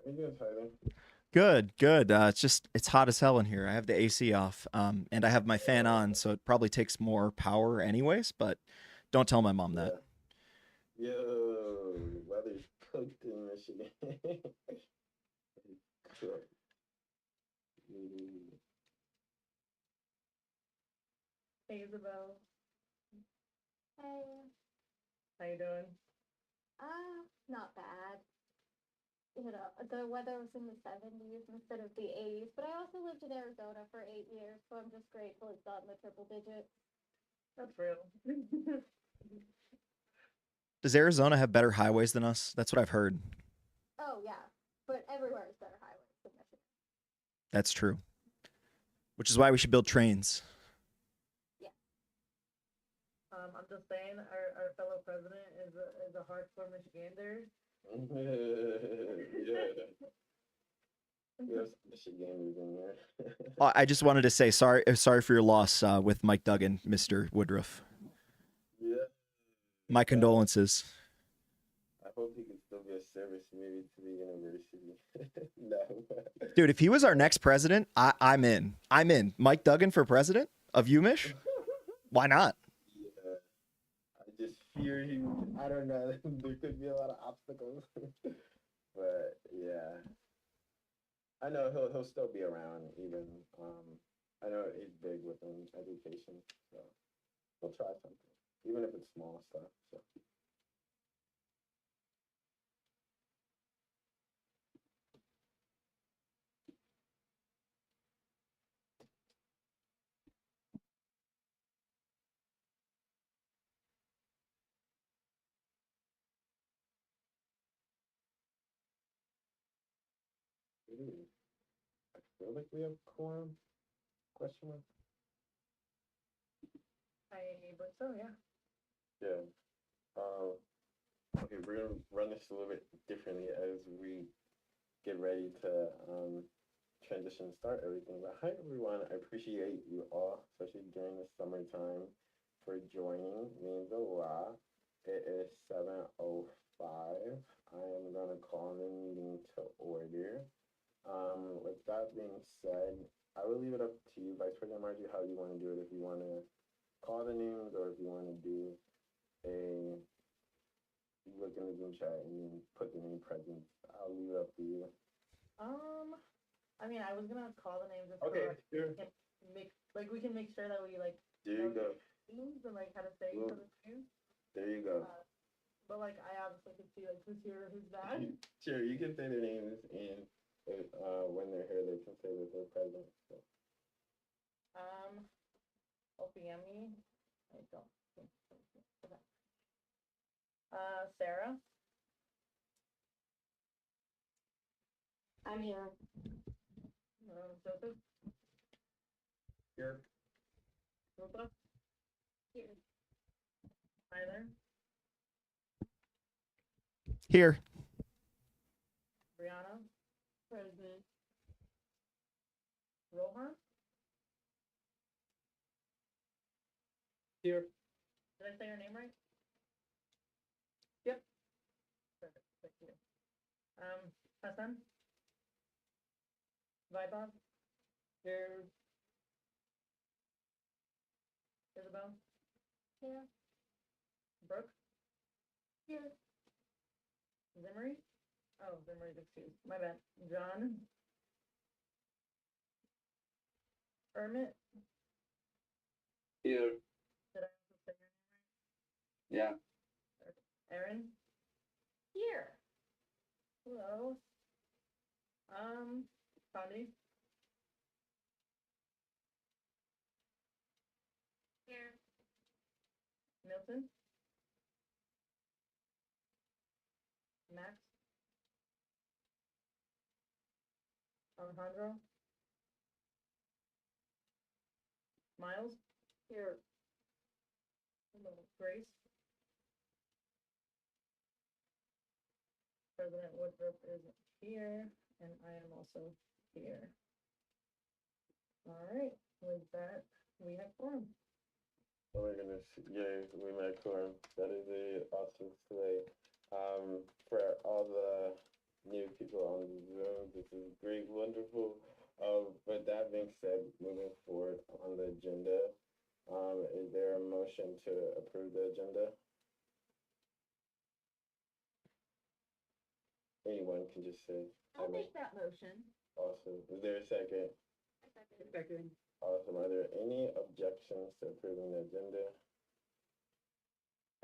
How you doing, Tyler? Good, good. It's hot as hell in here. I have the AC off, and I have my fan Oh, on, so it probably takes more power anyways. But don't tell my mom that. yeah. Yo, weather's cooked in Michigan. Cooked. Mm. Hey Isabel, Hey, how you doing? not bad. The weather was in the 70s instead of the 80s, but I also lived in Arizona for 8 years, so I'm just grateful it's not in the triple digits. That's real. Does Arizona have better highways than us? That's what I've heard. Oh, yeah, but everywhere is better highways than Michigan. That's true. Which is why we should build trains. Yeah. I'm just saying, our fellow president is a hardcore Michigander. Yeah, we have some Michiganders in here. I just wanted to say sorry for your loss with Mike Duggan, Mister Woodruff. Yeah, My uh, condolences, I hope he can still be of service maybe to the university. No. dude. If he was our next president, I'm in. I'm in. Mike Duggan for president of UMich? Why not? Yeah, I just fear he. I don't know. There could be a lot of obstacles, but yeah, I know he'll still be around. Even I know he's big within education, so he'll try something, even if it's small stuff. So ooh, I feel like we have quorum. Question mark. I believe so, yeah. Yeah. Um. Okay, we're gonna run this a little bit differently as we get ready to transition and start everything. But hi everyone, I appreciate you all, especially during the summertime, for joining. It means a lot. It is 7:05. I am gonna call the meeting to order. With that being said, I will leave it up to you, Vice President Margie, how you want to do it. If you want to call the names or if you want to do a look in the Zoom chat and put the name present, I'll leave it up to you. Um, I mean, I was gonna call the names just so Okay, like sure. we can make sure that we like There know you go. the names and like how to say each Well, other's names. there you go. But like I obviously could see like who's here, who's not. Sure, you can say their names, and when they're here, they can say that they're present. So. Um, Opiyemi. I don't think so. Okay. Sarah. I'm here. Joseph. Here. Rupa. Here. Tyler. Here. Brianna. President. Rohan. Here. Did I say your name right? Yep. Perfect. Thank you. Hassan. Vaibhav. Here. Isabel. Here. Brooke. Here. Zimmery. Oh, Zimmery's excused. My bad. John. Emmett. Here. Did I also say your name Yeah. right? Aaron. Here. Hello. Condi. Here. Milton. Max. Alejandro. Miles. Here. Hello. Grace. President Woodruff is here, and I am also here. All right. With that, we have quorum. Oh my goodness. Yay, we met quorum. That is a awesome slay. For all the new people on wonderful. With that being said, moving forward on the agenda, is there a motion to approve the agenda? Anyone can just say. I'll I make. make that motion. Awesome. Is there a second? Second. Awesome. Are there any objections to approving the agenda?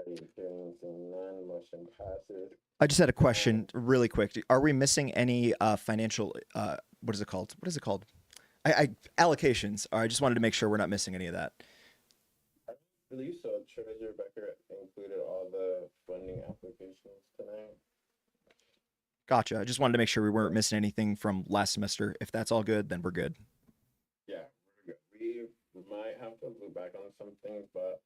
Experiencing none, motion passes. I just had a question really quick. Are we missing any financial, what is it called? What is it called? Allocations. I just wanted to make sure we're not missing any of that. I believe so. Treasurer Becker included all the funding applications tonight. Gotcha. I just wanted to make sure we weren't missing anything from last semester. If that's all good, then we're good. Yeah, we're good. We might have to look back on some things, but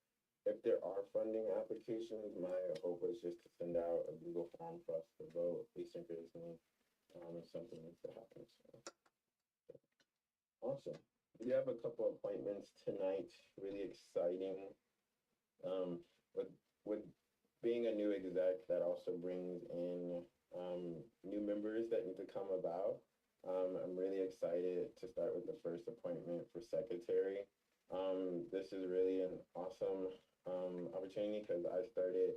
if there are funding applications, my hope is just to send out a Google form for us to vote asynchronously, if something needs to happen. So. Awesome. We have a couple appointments tonight, really exciting. With being a new exec, that also brings in new members that need to come about. I'm really excited to start with the first appointment for secretary. This is really an awesome opportunity because I started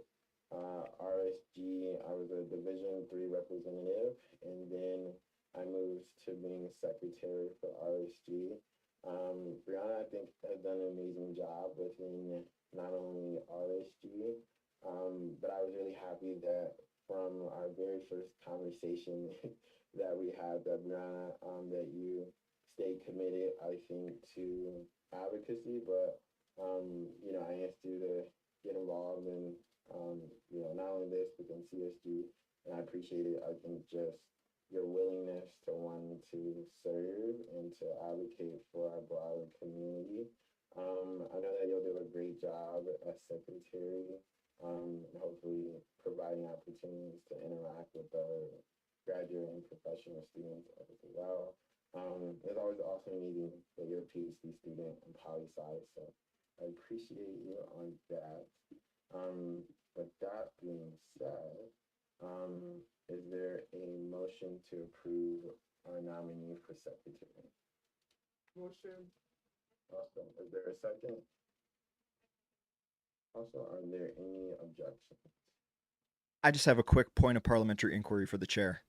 RSG. I was a Division III representative, and then I moved to being secretary for RSG. Brianna, I think, has done an amazing job within not only RSG, but I was really happy that from our very first conversation that we had, that Brianna, that you stay committed, I think, to advocacy, but I asked you to get involved in, not only this, but then CSG, and I appreciate it. I think just your willingness to want to serve and to advocate for our broader community. I know that you'll do a great job as secretary, hopefully providing opportunities to interact with our graduate and professional students as well. It's always awesome meeting that you're a PhD student on poli-sci, so I appreciate you on that. With that being said, is there a motion to approve our nominee for secretary? Motion. Awesome. Is there a second? Also, are there any objections? I just have a quick point of parliamentary inquiry for the chair.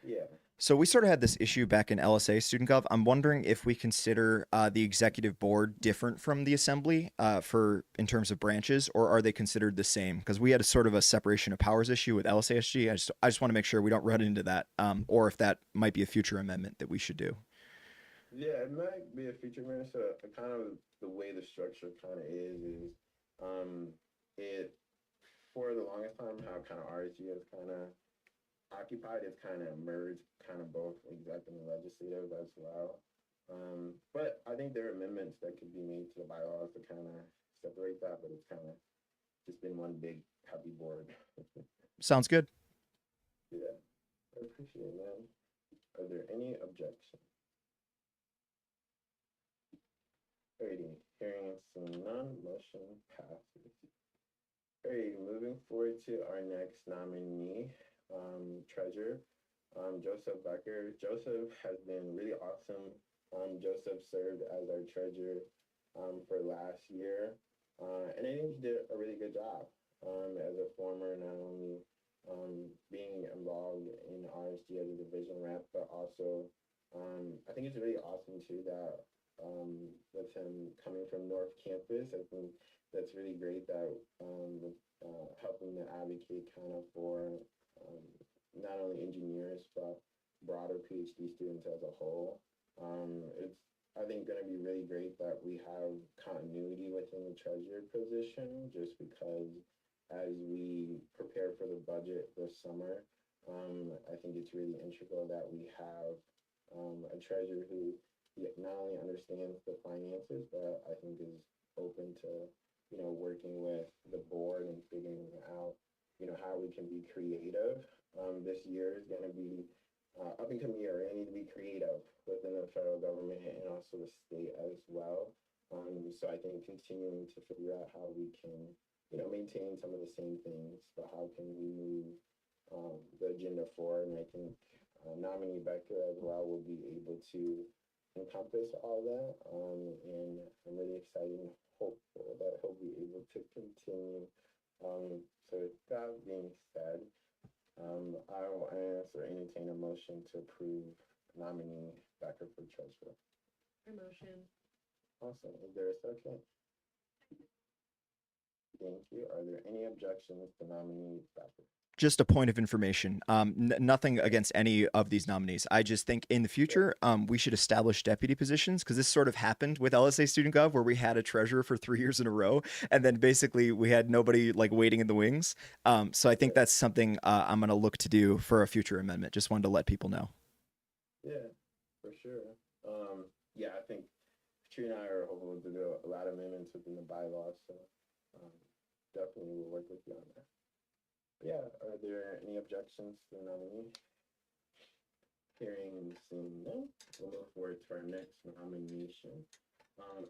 Yeah. So we sort of had this issue back in LSA Student Gov. I'm wondering if we consider the executive board different from the assembly in terms of branches, or are they considered the same? Because we had a sort of a separation of powers issue with LSASG. I just want to make sure we don't run into that, or if that might be a future amendment that we should do. Yeah, it might be a future amendment. So kind of the way the structure kind of is it, for the longest time, how kind of RSG is kind of occupied, it's kind of merged kind of both executive and legislative as well. But I think there are amendments that could be made to the bylaws to kind of separate that, but it's kind of just been one big happy board. Sounds good. Yeah, I appreciate it, man. Are there any objections? Alrighty, hearing and seeing none, motion passes. Alrighty, moving forward to our next nominee, treasurer, Joseph Becker. Joseph has been really awesome. Joseph served as our treasurer for last year, and I think he did a really good job as a former, not only being involved in RSG as a division rep, but also I think it's really awesome too that with him coming from North Campus, I think that's really great that helping to advocate kind of for not only engineers, but broader PhD students as a whole. It's, I think, going to be really great that we have continuity within the treasurer position, just because as we prepare for the budget this summer, I think it's really integral that we have a treasurer who not only understands the finances, but I think is open to, working with the board and figuring out, how we can be creative. This year is going to be up and coming year. I need to be creative within the federal government and also the state as well. So I think continuing to figure out how we can, maintain some of the same things, but how can we move the agenda forward? And I think nominee Becca as well will be able to encompass all that. And I'm really excited and hopeful that he'll be able to continue. So with that being said, I will answer entertain a motion to approve nominee Becker for treasurer. Motion. Awesome. Is there a second? Thank you. Are there any objections to nominee Becker? Just a point of information. Nothing against any of these nominees. I just think in the future, we should establish deputy positions, because this sort of happened with LSA Student Gov, where we had a treasurer for 3 years in a row, and then basically we had nobody like waiting in the wings. So I think that's something I'm going to look to do for a future amendment. Just wanted to let people know. Yeah, for sure. Yeah, I think Katrina and I are hopeful to do a lot of amendments within the bylaws, so definitely we'll work with you on that. Yeah, are there any objections to the nominee? Hearing and seeing none, we'll move forward to our next nomination.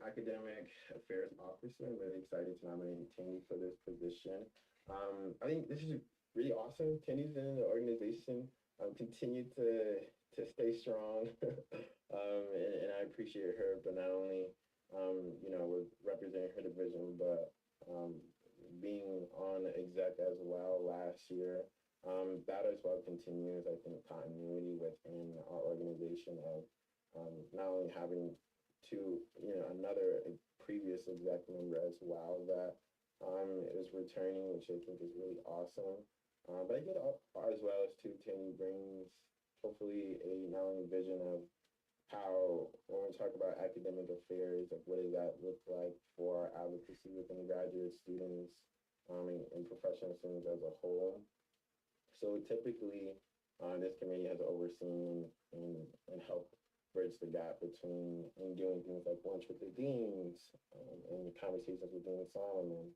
Academic Affairs Officer. I'm really excited to nominate Tandy for this position. I think this is really awesome. Tandy's been in the organization, continued to stay strong, and I appreciate her, but not only with representing her division, but being on exec as well last year. That as well continues, I think, continuity within our organization of not only having another previous exec member as well that is returning, which I think is really awesome. But I get as well as too, Tandy brings hopefully a not only vision of how, when we talk about academic affairs, like what does that look like for our advocacy within graduate students and professional students as a whole. So typically, this committee has overseen and helped bridge the gap between and doing things like lunch with the deans and conversations with Dean Solomon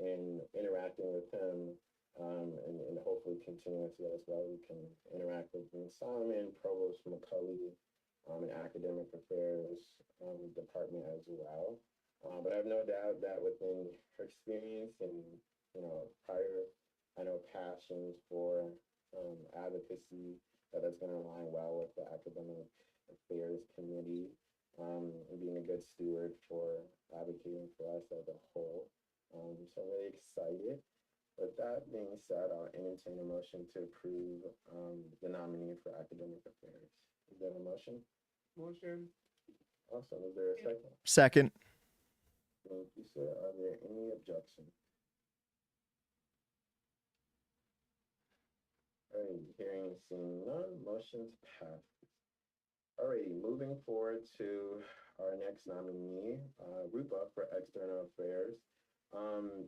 and interacting with him and hopefully continuing to that as well. We can interact with Dean Solomon, Provost McCulley, and Academic Affairs department as well. But I have no doubt that within her experience and prior, passions for advocacy, that's going to align well with the Academic Affairs Committee and being a good steward for advocating for us as a whole. So I'm really excited. With that being said, I'll entertain a motion to approve the nominee for Academic Affairs. Is there a motion? Motion. Awesome. Is there a second? Second. Thank you, sir. Are there any objections? All right, hearing and seeing none, motion's passed. All right, moving forward to our next nominee, Rupa for External Affairs.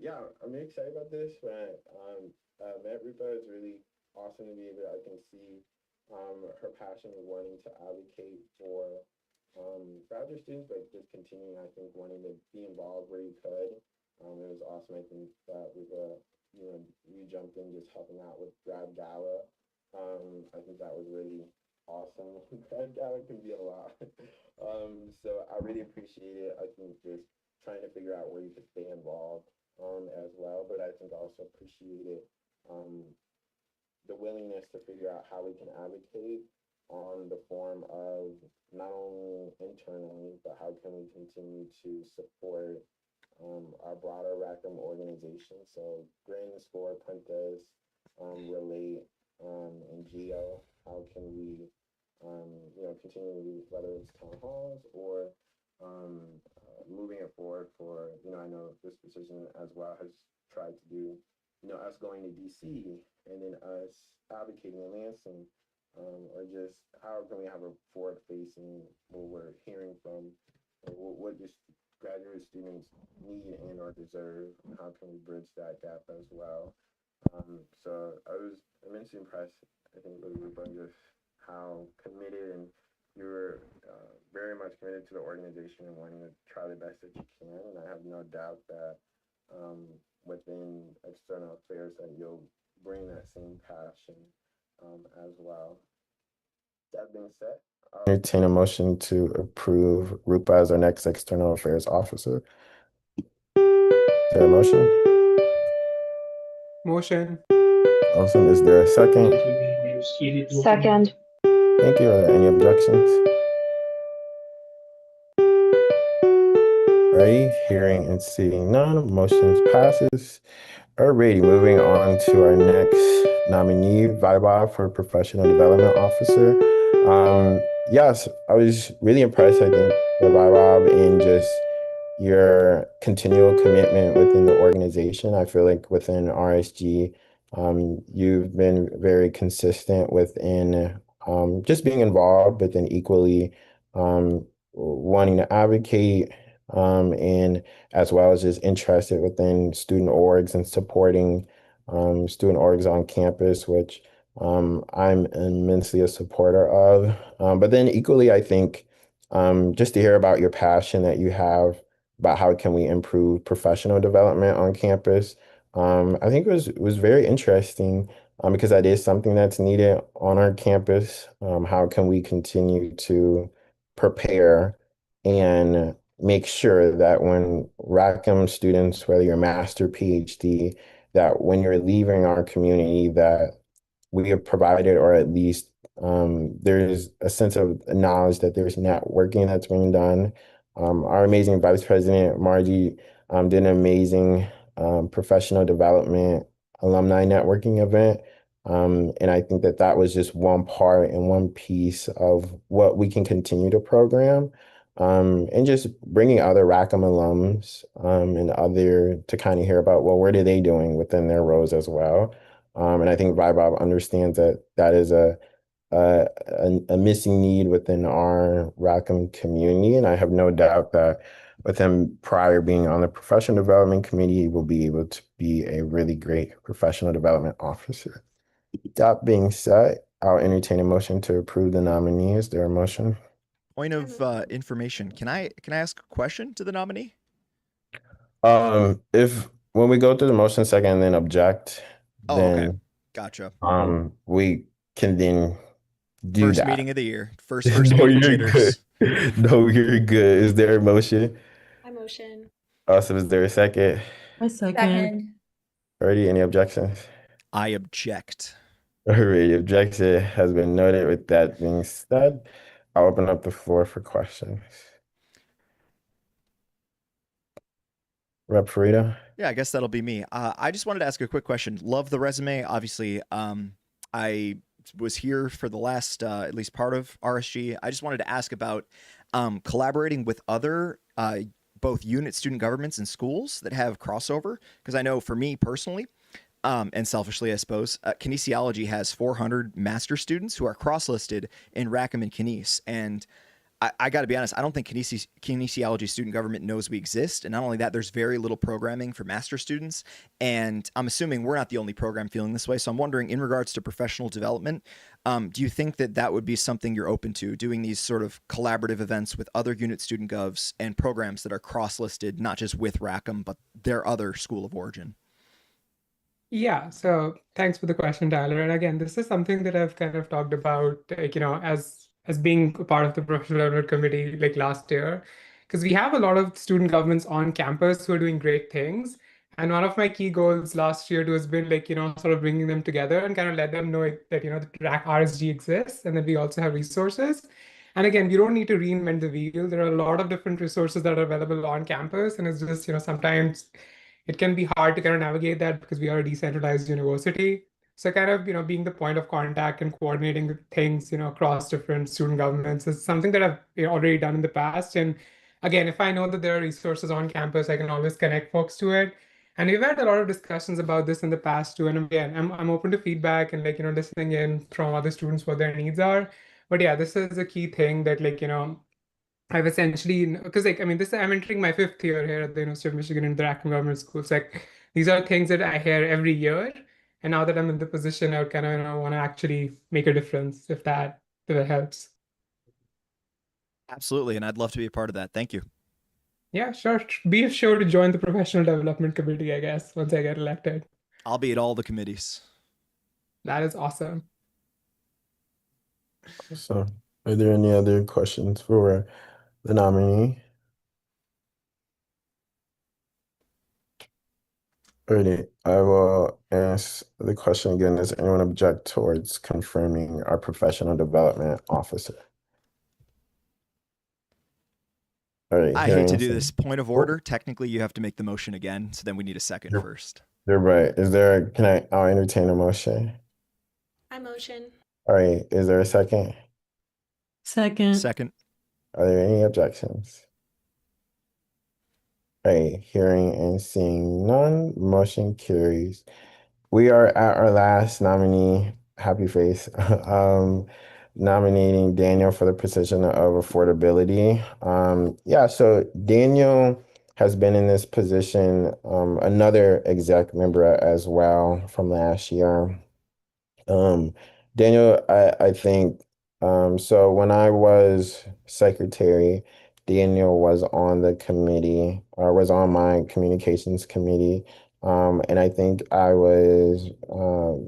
Yeah, I'm really excited about this. When I met Rupa, it's really awesome to be able. I can see her passion of wanting to advocate for graduate students, but just continuing, I think, wanting to be involved where you could. It was awesome. I think that Rupa, you jumped in just helping out with Grad Gala. I think that was really awesome. Grad Gala can be a lot. So I really appreciate it. I think just trying to figure out where you could stay involved as well, but I think also appreciate it. The willingness to figure out how we can advocate on the form of not only internally, but how can we continue to support our broader Rackham organization. So Grin, Score, Puntas, Relate, and Geo, how can we continue, whether it's town halls or moving it forward for, I know this position as well has tried to do, us going to DC and then us advocating in Lansing, or just how can we have a forward facing where we're hearing from what just graduate students need and or deserve, and how can we bridge that gap as well. So I was immensely impressed, I think, with Rupa, just how committed and you're very much committed to the organization and wanting to try the best that you can. And I have no doubt that within External Affairs that you'll bring that same passion as well. That being said, I'll entertain a motion to approve Rupa as our next External Affairs Officer. Is there a motion? Motion. Awesome. Is there a second? Second. Thank you. Are there any objections? Alrighty, hearing and seeing none, motion passes. Alrighty, moving on to our next nominee, Babyyyyy for Professional Development Officer. Yes, I was really impressed, I think, with Babyyyyy in just your continual commitment within the organization. I feel like within RSG, you've been very consistent within just being involved, but then equally wanting to advocate and as well as just interested within student orgs and supporting student orgs on campus, which I'm immensely a supporter of. But then equally, I think just to hear about your passion that you have about how can we improve professional development on campus, I think it was very interesting because that is something that's needed on our campus. How can we continue to prepare and make sure that when Rackham students, whether you're master, PhD, that when you're leaving our community, that we have provided, or at least there's a sense of knowledge that there's networking that's being done. Our amazing Vice President Margie did an amazing professional development alumni networking event. And I think that that was just one part and one piece of what we can continue to program. And just bringing other Rackham alums and other to kind of hear about, well, what are they doing within their roles as well? And I think Vibe understands that that is a missing need within our Rackham community. And I have no doubt that with him prior being on the professional development committee, he will be able to be a really great professional development officer. That being said, I'll entertain a motion to approve the nominee. Is there a motion? Point of information. Can I ask a question to the nominee? If when we go through the motion second and then object, Oh, okay. then Gotcha. we can then do First that. meeting of the year. First No, meeting you're good. jitters. No, you're good. Is there a motion? I motion. Also, is there a second? I second. Already, any objections? I object. Already, objection has been noted. With that being said, I'll open up the floor for questions. Rep. Farida? Yeah, I guess that'll be me. I just wanted to ask a quick question. Love the resume. Obviously, I was here for the last, at least part of RSG. I just wanted to ask about collaborating with other both unit student governments and schools that have crossover. Because I know for me personally, and selfishly, I suppose, kinesiology has 400 master students who are cross-listed in Rackham and Kines. And I got to be honest, I don't think kinesiology student government knows we exist. And not only that, there's very little programming for master students. And I'm assuming we're not the only program feeling this way. So I'm wondering, in regards to professional development, do you think that that would be something you're open to, doing these sort of collaborative events with other unit student govs and programs that are cross-listed, not just with Rackham, but their other school of origin? Yeah, so thanks for the question, Tyler. And again, this is something that I've kind of talked about, like, as being a part of the professional development committee like last year, because we have a lot of student governments on campus who are doing great things. And one of my key goals last year has been like, sort of bringing them together and kind of let them know that, the track RSG exists and that we also have resources. And again, we don't need to reinvent the wheel. There are a lot of different resources that are available on campus. And it's just, sometimes it can be hard to kind of navigate that because we are a decentralized university. So kind of, being the point of contact and coordinating things, across different student governments is something that I've already done in the past. And again, if I know that there are resources on campus, I can always connect folks to it. And we've had a lot of discussions about this in the past too. And again, I'm open to feedback and like, listening in from other students what their needs are. But yeah, this is a key thing that like, I've essentially, because like, I mean, I'm entering my fifth year here at the University of Michigan in the Rackham Government Schools. Like, these are things that I hear every year. And now that I'm in the position, I kind of, want to actually make a difference if that helps. Absolutely. And I'd love to be a part of that. Thank you. Yeah, sure. Be sure to join the professional development committee, I guess, once I get elected. I'll be at all the committees. That is awesome. So, are there any other questions for the nominee? Alrighty, I will ask the question again. Does anyone object towards confirming our professional development officer? All right, I hate to hearing do this. some. Point of Oh, order. Technically, you have to make the motion again, so then we need a second you're, first. you're right. I'll entertain a motion. I motion. All right, is there a second? Second. Second. Are there any objections? All right, hearing and seeing none, motion carries. We are at our last nominee, happy face, nominating Daniel for the position of affordability. Yeah, so Daniel has been in this position, another exec member as well from last year. Um, Daniel, I think, so when I was secretary, Daniel was on the committee, or was on my communications committee. And I think I was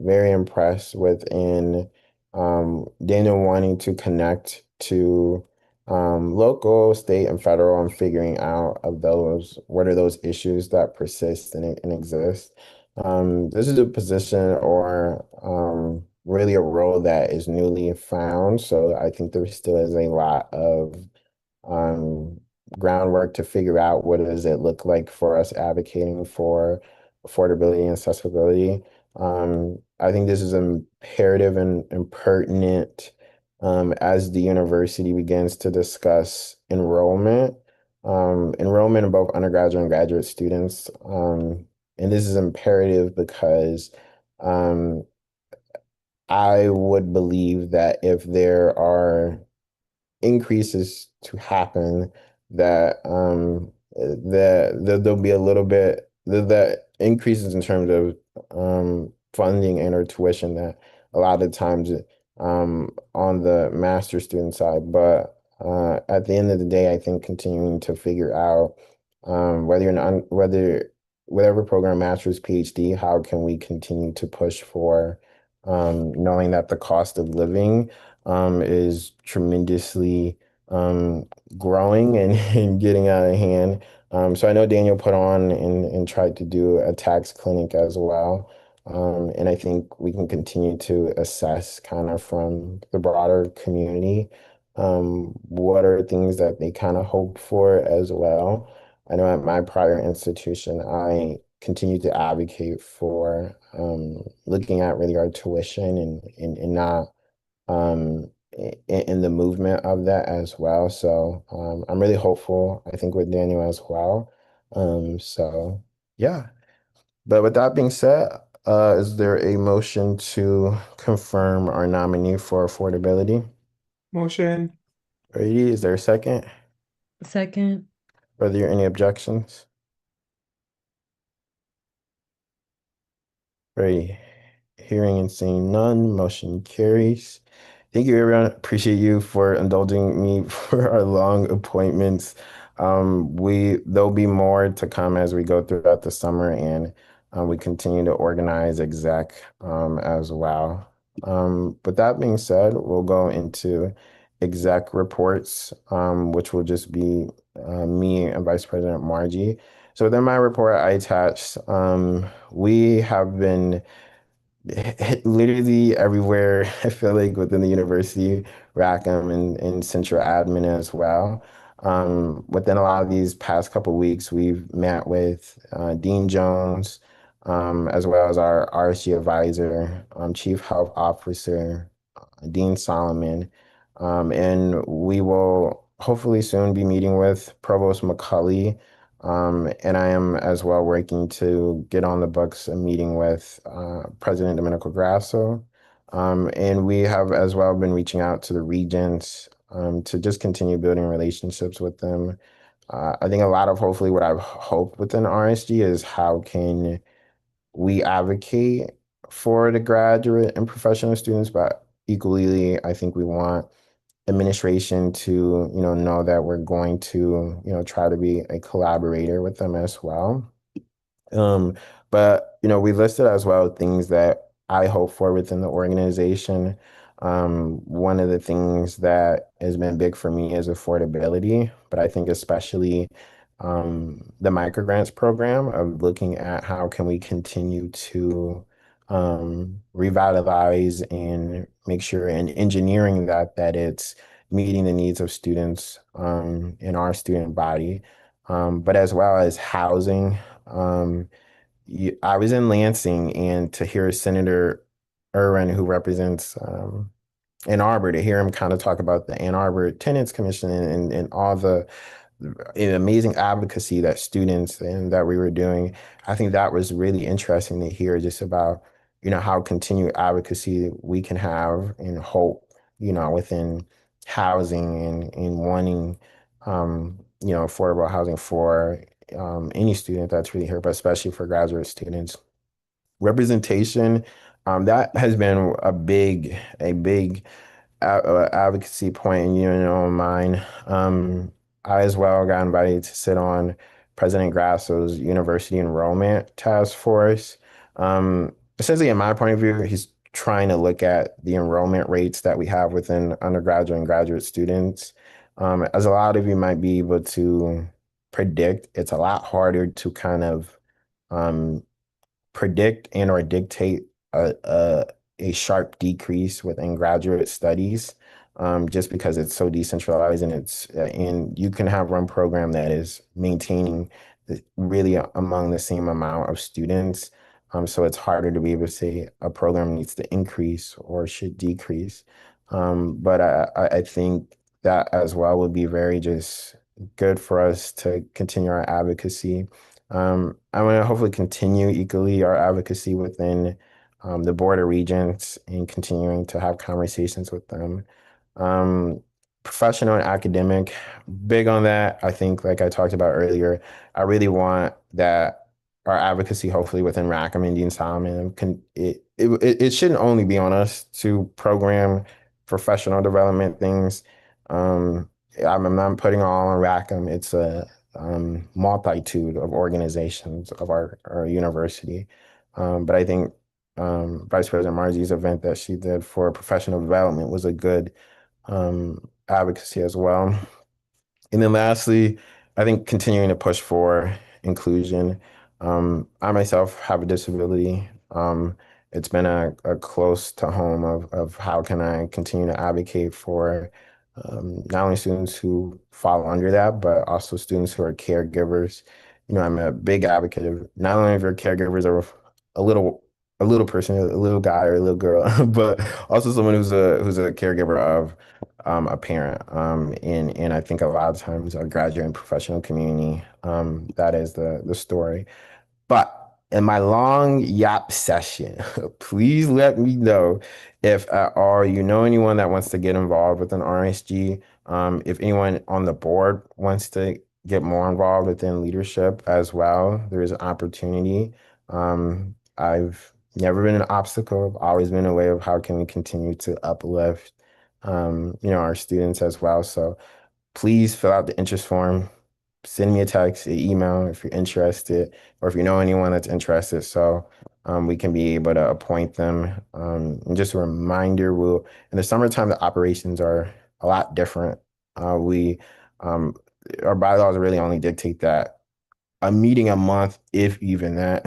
very impressed within Daniel wanting to connect to local, state, and federal and figuring out of those, what are those issues that persist and exist. This is a position or really a role that is newly found. So I think there still is a lot of um, groundwork to figure out what does it look like for us advocating for affordability and accessibility. I think this is imperative and pertinent as the university begins to discuss enrollment of both undergraduate and graduate students. And this is imperative because um, I would believe that if there are increases to happen, that there'll be a little bit the increases in terms of funding and or tuition that a lot of times on the master student side. But at the end of the day, I think continuing to figure out whether you're not whether whatever program, master's, PhD, how can we continue to push for knowing that the cost of living is tremendously um, growing and, and getting out of hand. So I know Daniel put on and tried to do a tax clinic as well. And I think we can continue to assess kind of from the broader community what are things that they kind of hope for as well. I know at my prior institution, I continue to advocate for looking at really our tuition and not in the movement of that as well. So I'm really hopeful, I think, with Daniel as well. So yeah. But with that being said, is there a motion to confirm our nominee for affordability? Motion. Alrighty, is there a second? Second. Are there any objections? Alrighty. Hearing and seeing none, motion carries. Thank you, everyone. Appreciate you for indulging me for our long appointments. There'll be more to come as we go throughout the summer, and we continue to organize exec as well. With that being said, we'll go into exec reports, which will just be me and Vice President Margie. So within my report, I attached, we have been literally everywhere, I feel like within the university, Rackham and central admin as well. Within a lot of these past couple of weeks, we've met with Dean Jones, as well as our RSG advisor, Chief Health Officer, Dean Solomon, and we will hopefully soon be meeting with Provost McCulley. And I am as well working to get on the books a meeting with President Domenico Grasso. And we have as well been reaching out to the regents to just continue building relationships with them. I think a lot of hopefully what I've hoped within RSG is how can we advocate for the graduate and professional students, but equally, I think we want administration to, know that we're going to, try to be a collaborator with them as well. Um, but we listed as well things that I hope for within the organization. One of the things that has been big for me is affordability, but I think especially the microgrants program of looking at how can we continue to revitalize and make sure and engineering that it's meeting the needs of students in our student body, but as well as housing. I was in Lansing, and to hear Senator Irwin, who represents Ann Arbor, to hear him kind of talk about the Ann Arbor Tenants Commission and all the amazing advocacy that students and that we were doing. I think that was really interesting to hear just about, how continued advocacy we can have and hope, within housing and wanting, affordable housing for any student that's really here, but especially for graduate students. Representation, that has been a big advocacy point, of mine. I as well got invited to sit on President Grasso's university enrollment task force. Essentially, in my point of view, he's trying to look at the enrollment rates that we have within undergraduate and graduate students. As a lot of you might be able to predict, it's a lot harder to kind of um, predict and or dictate a sharp decrease within graduate studies, just because it's so decentralized and you can have one program that is maintaining really among the same amount of students. So it's harder to be able to say a program needs to increase or should decrease. But I think that as well would be very just good for us to continue our advocacy. I want to hopefully continue equally our advocacy within the border regions and continuing to have conversations with them. Um, Professional and academic, big on that. I think, like I talked about earlier, I really want that our advocacy, hopefully within Rackham and Dean Solomon, it shouldn't only be on us to program professional development things. Um, I'm not putting all on Rackham. It's a multitude of organizations of our university. But I think Vice President Margie's event that she did for professional development was a good advocacy as well. And then lastly, I think continuing to push for inclusion. I myself have a disability. It's been a close to home of how can I continue to advocate for not only students who fall under that, but also students who are caregivers. I'm a big advocate of not only if your caregivers are a little a little person, a little guy or a little girl, but also someone who's a caregiver of a parent. And I think a lot of times our graduate and professional community, that is the story. But in my long yap session, please let me know if at all you know anyone that wants to get involved with an RSG. If anyone on the board wants to get more involved within leadership as well, there is an opportunity. I've never been an obstacle. I've always been a way of how can we continue to uplift, our students as well. So please fill out the interest form, send me a text, an email if you're interested, or if you know anyone that's interested. So we can be able to appoint them. And just a reminder, in the summertime, the operations are a lot different. We our bylaws really only dictate that a meeting a month, if even that.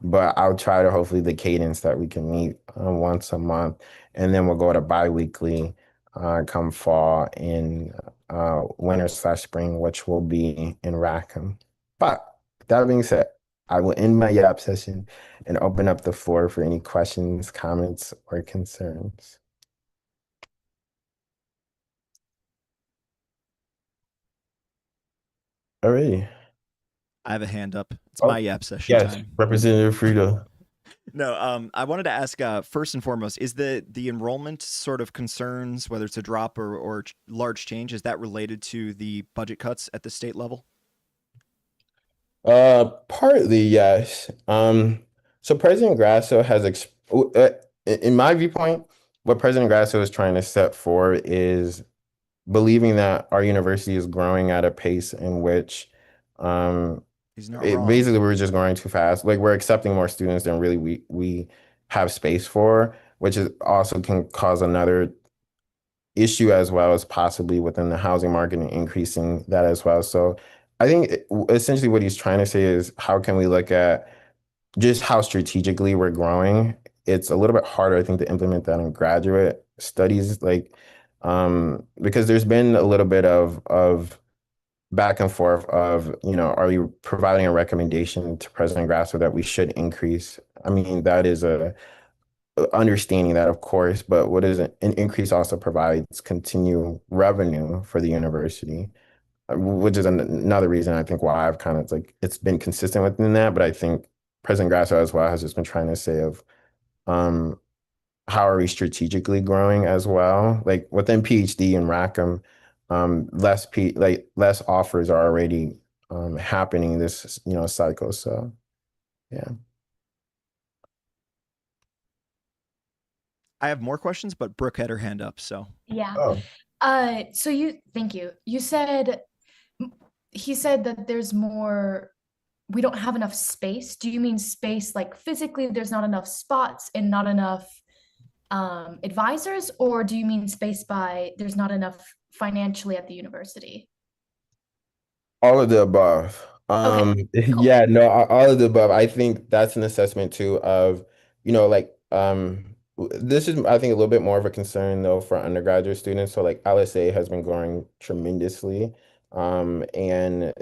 But I'll try to hopefully the cadence that we can meet once a month, and then we'll go to biweekly come fall and winter/spring, which will be in Rackham. But that being said, I will end my yap session and open up the floor for any questions, comments, or concerns. Alrighty. I have a hand up. It's Oh, my yap session yes, time. Representative Frida. No, I wanted to ask first and foremost, is the enrollment sort of concerns, whether it's a drop or large change, is that related to the budget cuts at the state level? Partly, yes. So President Grasso has, in my viewpoint, what President Grasso is trying to set forward is believing that our university is growing at a pace in which, He's not wrong. basically we're just growing too fast. Like we're accepting more students than really we have space for, which is also can cause another issue as well as possibly within the housing market and increasing that as well. So I think essentially what he's trying to say is how can we look at just how strategically we're growing. It's a little bit harder, I think, to implement that in graduate studies, like because there's been a little bit of back and forth of, are we providing a recommendation to President Grasso that we should increase? I mean, that is a understanding that, of course, but what is an increase also provides continual revenue for the university, which is another reason I think why I've kind of like it's been consistent within that. But I think President Grasso as well has just been trying to say of um, how are we strategically growing as well? Like within PhD and Rackham, less offers are already happening this cycle. So yeah. I have more questions, but Brooke had her hand up, so. Yeah. Oh, Thank you. He said that there's more, we don't have enough space. Do you mean space like physically there's not enough spots and not enough advisors, or do you mean space by there's not enough financially at the university? all of the above. Cool. Yeah, no, all of the above. I think that's an assessment too of, like this is I think a little bit more of a concern though for undergraduate students. So like LSA has been growing tremendously. And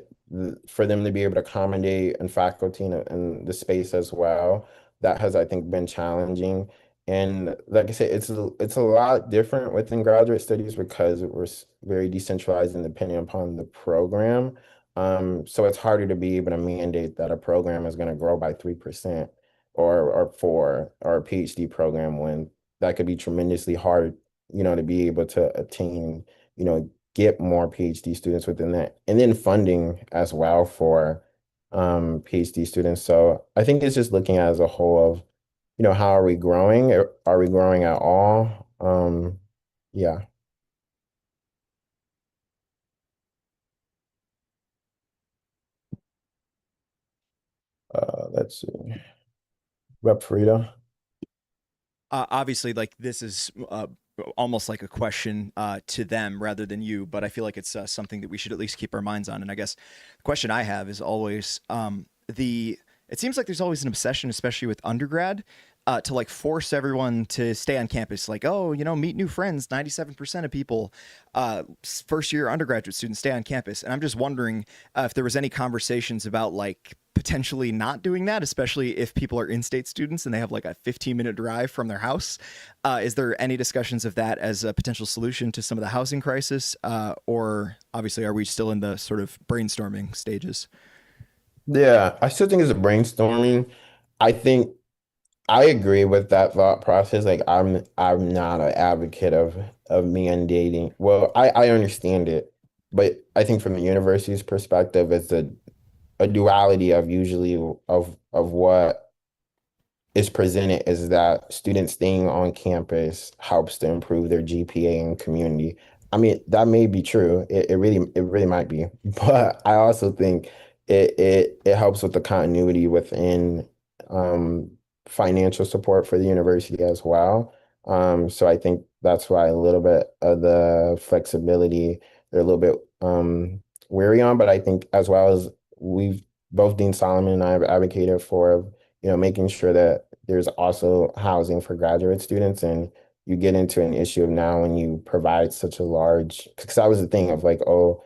for them to be able to accommodate and faculty and the space as well, that has I think been challenging. And like I said, it's a lot different within graduate studies because we're very decentralized and depending upon the program. So it's harder to be able to mandate that a program is going to grow by 3% or 4 or a PhD program when that could be tremendously hard, to be able to attain, get more PhD students within that. And then funding as well for PhD students. So I think it's just looking at as a whole of, how are we growing? Are we growing at all? Yeah. Let's see. Rep Frida. Obviously, like this is almost like a question to them rather than you, but I feel like it's something that we should at least keep our minds on. And I guess the question I have is always it seems like there's always an obsession, especially with undergrad, to like force everyone to stay on campus. Like, oh, meet new friends. 97% of people, first year undergraduate students stay on campus. And I'm just wondering if there was any conversations about like potentially not doing that, especially if people are in-state students and they have like a 15-minute drive from their house. Is there any discussions of that as a potential solution to some of the housing crisis? Or obviously, are we still in the sort of brainstorming stages? Yeah, I still think it's a brainstorming. I think I agree with that thought process. Like I'm not an advocate of mandating. Well, I understand it, but I think from the university's perspective, it's a duality of usually of what is presented is that students staying on campus helps to improve their GPA and community. I mean, that may be true. It really might be. But I also think it helps with the continuity within um, financial support for the university as well. So I think that's why a little bit of the flexibility they're a little bit wary on. But I think as well as we've both Dean Solomon and I have advocated for making sure that there's also housing for graduate students. And you get into an issue of now when you provide such a large, because that was the thing of like, oh,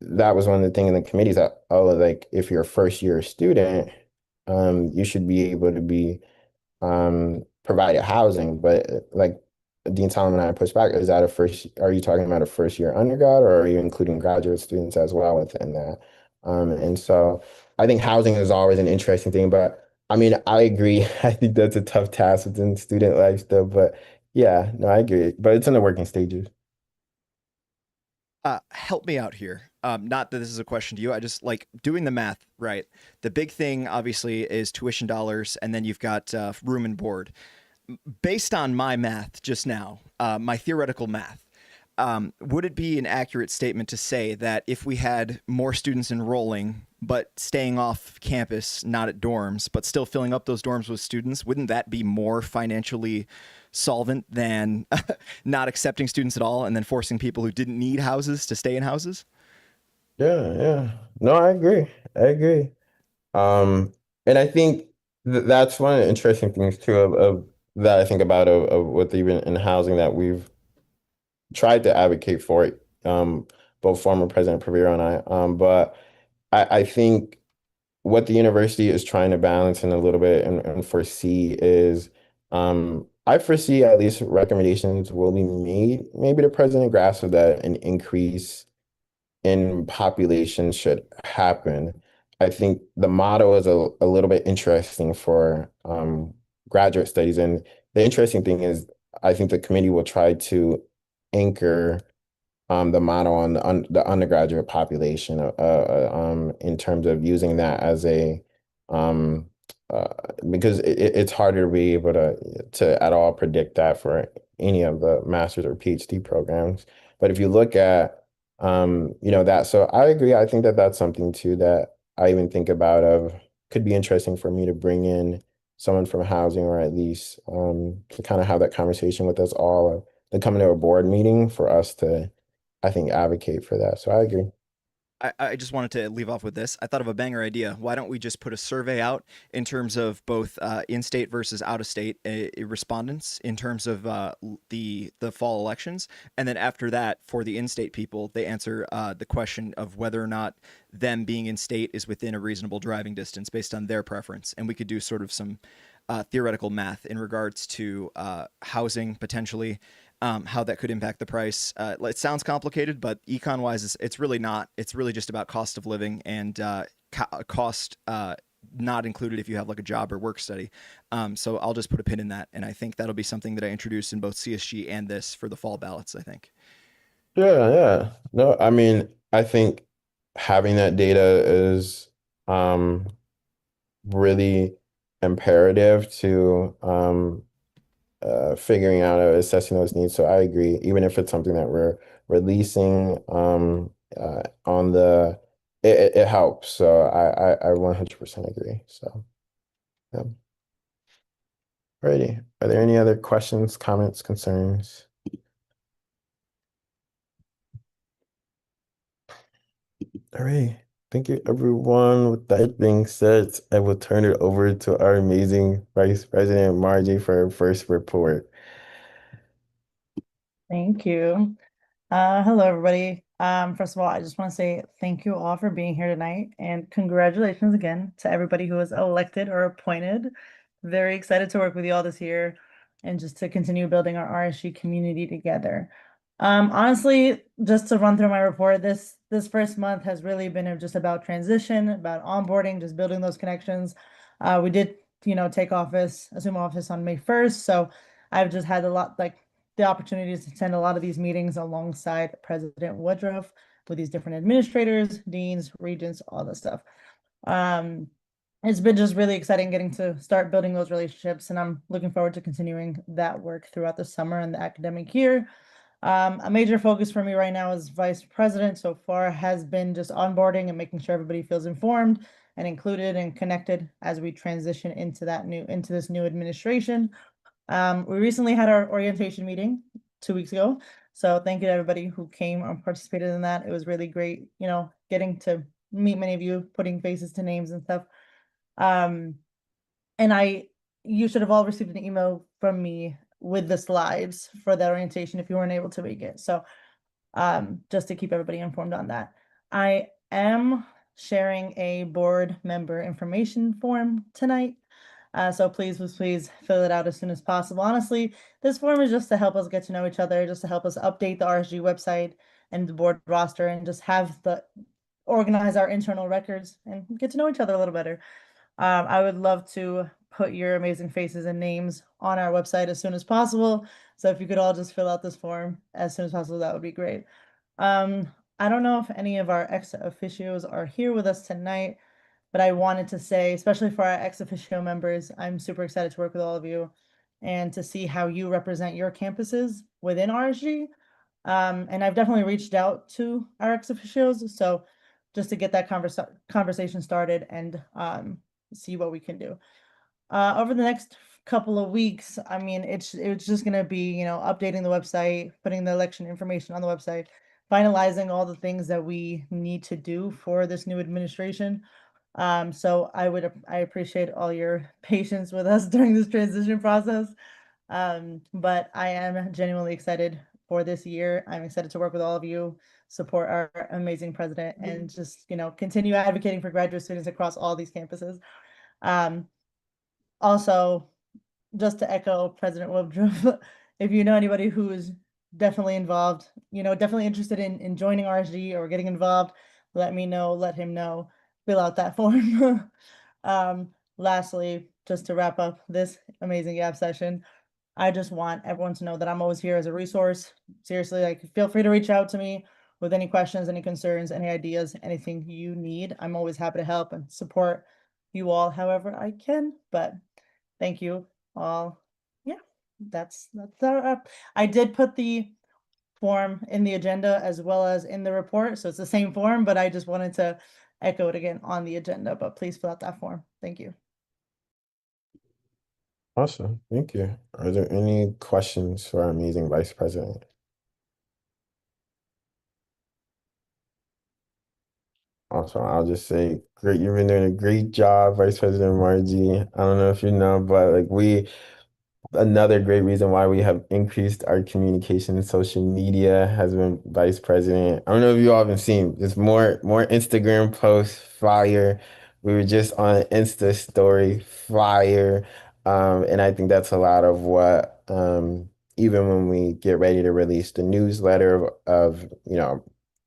that was one of the things in the committees that, oh, like if you're a first year student, you should be able to be provided housing. But like Dean Solomon and I pushed back, are you talking about a first year undergrad or are you including graduate students as well within that? And so I think housing is always an interesting thing, but I mean, I agree. I think that's a tough task within student life still, but yeah, no, I agree. But it's in the working stages. Help me out here. Not that this is a question to you. I just like doing the math, right? The big thing, obviously, is tuition dollars, and then you've got room and board. Based on my math just now, my theoretical math, would it be an accurate statement to say that if we had more students enrolling, but staying off campus, not at dorms, but still filling up those dorms with students, wouldn't that be more financially solvent than not accepting students at all and then forcing people who didn't need houses to stay in houses? Yeah. No, I agree. I agree. And I think that's one of the interesting things too of that I think about of with even in housing that we've tried to advocate for it, both former President Paviro and I. But I think what the university is trying to balance in a little bit and foresee is I foresee at least recommendations will be made. Maybe the president grasps that an increase in population should happen. I think the model is a little bit interesting for graduate studies. And the interesting thing is, I think the committee will try to anchor the model on the undergraduate population in terms of using that as a um, uh, because it's harder to be able to at all predict that for any of the master's or PhD programs. But if you look at that, so I agree. I think that that's something too that I even think about of could be interesting for me to bring in someone from housing or at least to kind of have that conversation with us all or to come into a board meeting for us to I think advocate for that. So I agree. I just wanted to leave off with this. I thought of a banger idea. Why don't we just put a survey out in terms of both in-state versus out-of-state respondents in terms of the fall elections, and then after that, for the in-state people, they answer the question of whether or not them being in state is within a reasonable driving distance based on their preference, and we could do sort of some theoretical math in regards to housing potentially, how that could impact the price. It sounds complicated, but econ wise, it's really not. It's really just about cost of living and cost not included if you have like a job or work study. So I'll just put a pin in that. And I think that'll be something that I introduce in both CSG and this for the fall ballots, I think. Yeah. No, I mean, I think having that data is um really imperative to figuring out assessing those needs. So I agree, even if it's something that we're releasing on it helps. So I 100% agree. So yeah. Alrighty. Are there any other questions, comments, concerns? All right. Thank you, everyone. With that being said, I will turn it over to our amazing Vice President Margie for her first report. Thank you. Hello, everybody. First of all, I just want to say thank you all for being here tonight and congratulations again to everybody who was elected or appointed. Very excited to work with you all this year and just to continue building our RSG community together. Honestly, just to run through my report, this first month has really been just about transition, about onboarding, just building those connections. We did, assume office on May 1st, so I've just had a lot the opportunities to attend a lot of these meetings alongside President Woodruff with these different administrators, deans, regents, all this stuff. It's been just really exciting getting to start building those relationships, and I'm looking forward to continuing that work throughout the summer and the academic year. A major focus for me right now as vice president so far has been just onboarding and making sure everybody feels informed and included and connected as we transition into this new administration. We recently had our orientation meeting 2 weeks ago. So thank you to everybody who came and participated in that. It was really great, getting to meet many of you, putting faces to names and stuff. And you should have all received an email from me with the slides for that orientation if you weren't able to make it. So just to keep everybody informed on that. I am sharing a board member information form tonight. So please fill it out as soon as possible. Honestly, this form is just to help us get to know each other, just to help us update the RSG website and the board roster and just organize our internal records and get to know each other a little better. I would love to put your amazing faces and names on our website as soon as possible. So if you could all just fill out this form as soon as possible, that would be great. I don't know if any of our ex officios are here with us tonight, but I wanted to say, especially for our ex officio members, I'm super excited to work with all of you and to see how you represent your campuses within RSG. And I've definitely reached out to our ex officios, so just to get that conversation started and see what we can do. Over the next couple of weeks, I mean, it's just gonna be, updating the website, putting the election information on the website, finalizing all the things that we need to do for this new administration. So I appreciate all your patience with us during this transition process. But I am genuinely excited for this year. I'm excited to work with all of you, support our amazing president, and just, continue advocating for graduate students across all these campuses. Also, just to echo President Woodruff, if you know anybody who is definitely involved, definitely interested in joining RSG or getting involved, let me know, let him know, fill out that form. Lastly, just to wrap up this amazing gap session, I just want everyone to know that I'm always here as a resource. Seriously, like, feel free to reach out to me with any questions, any concerns, any ideas, anything you need. I'm always happy to help and support you all however I can. But thank you all. Yeah, that's I did put the form in the agenda as well as in the report, so it's the same form, but I just wanted to echo it again on the agenda. But please fill out that form. Thank you. Awesome. Thank you. Are there any questions for our amazing Vice President? Also, I'll just say, great, you've been doing a great job, Vice President Margie. I don't know if you know, but like another great reason why we have increased our communication in social media has been Vice President. I don't know if you all have seen, there's more Instagram posts, fire. We were just on an Insta story, fire. And I think that's a lot of what, even when we get ready to release the newsletter of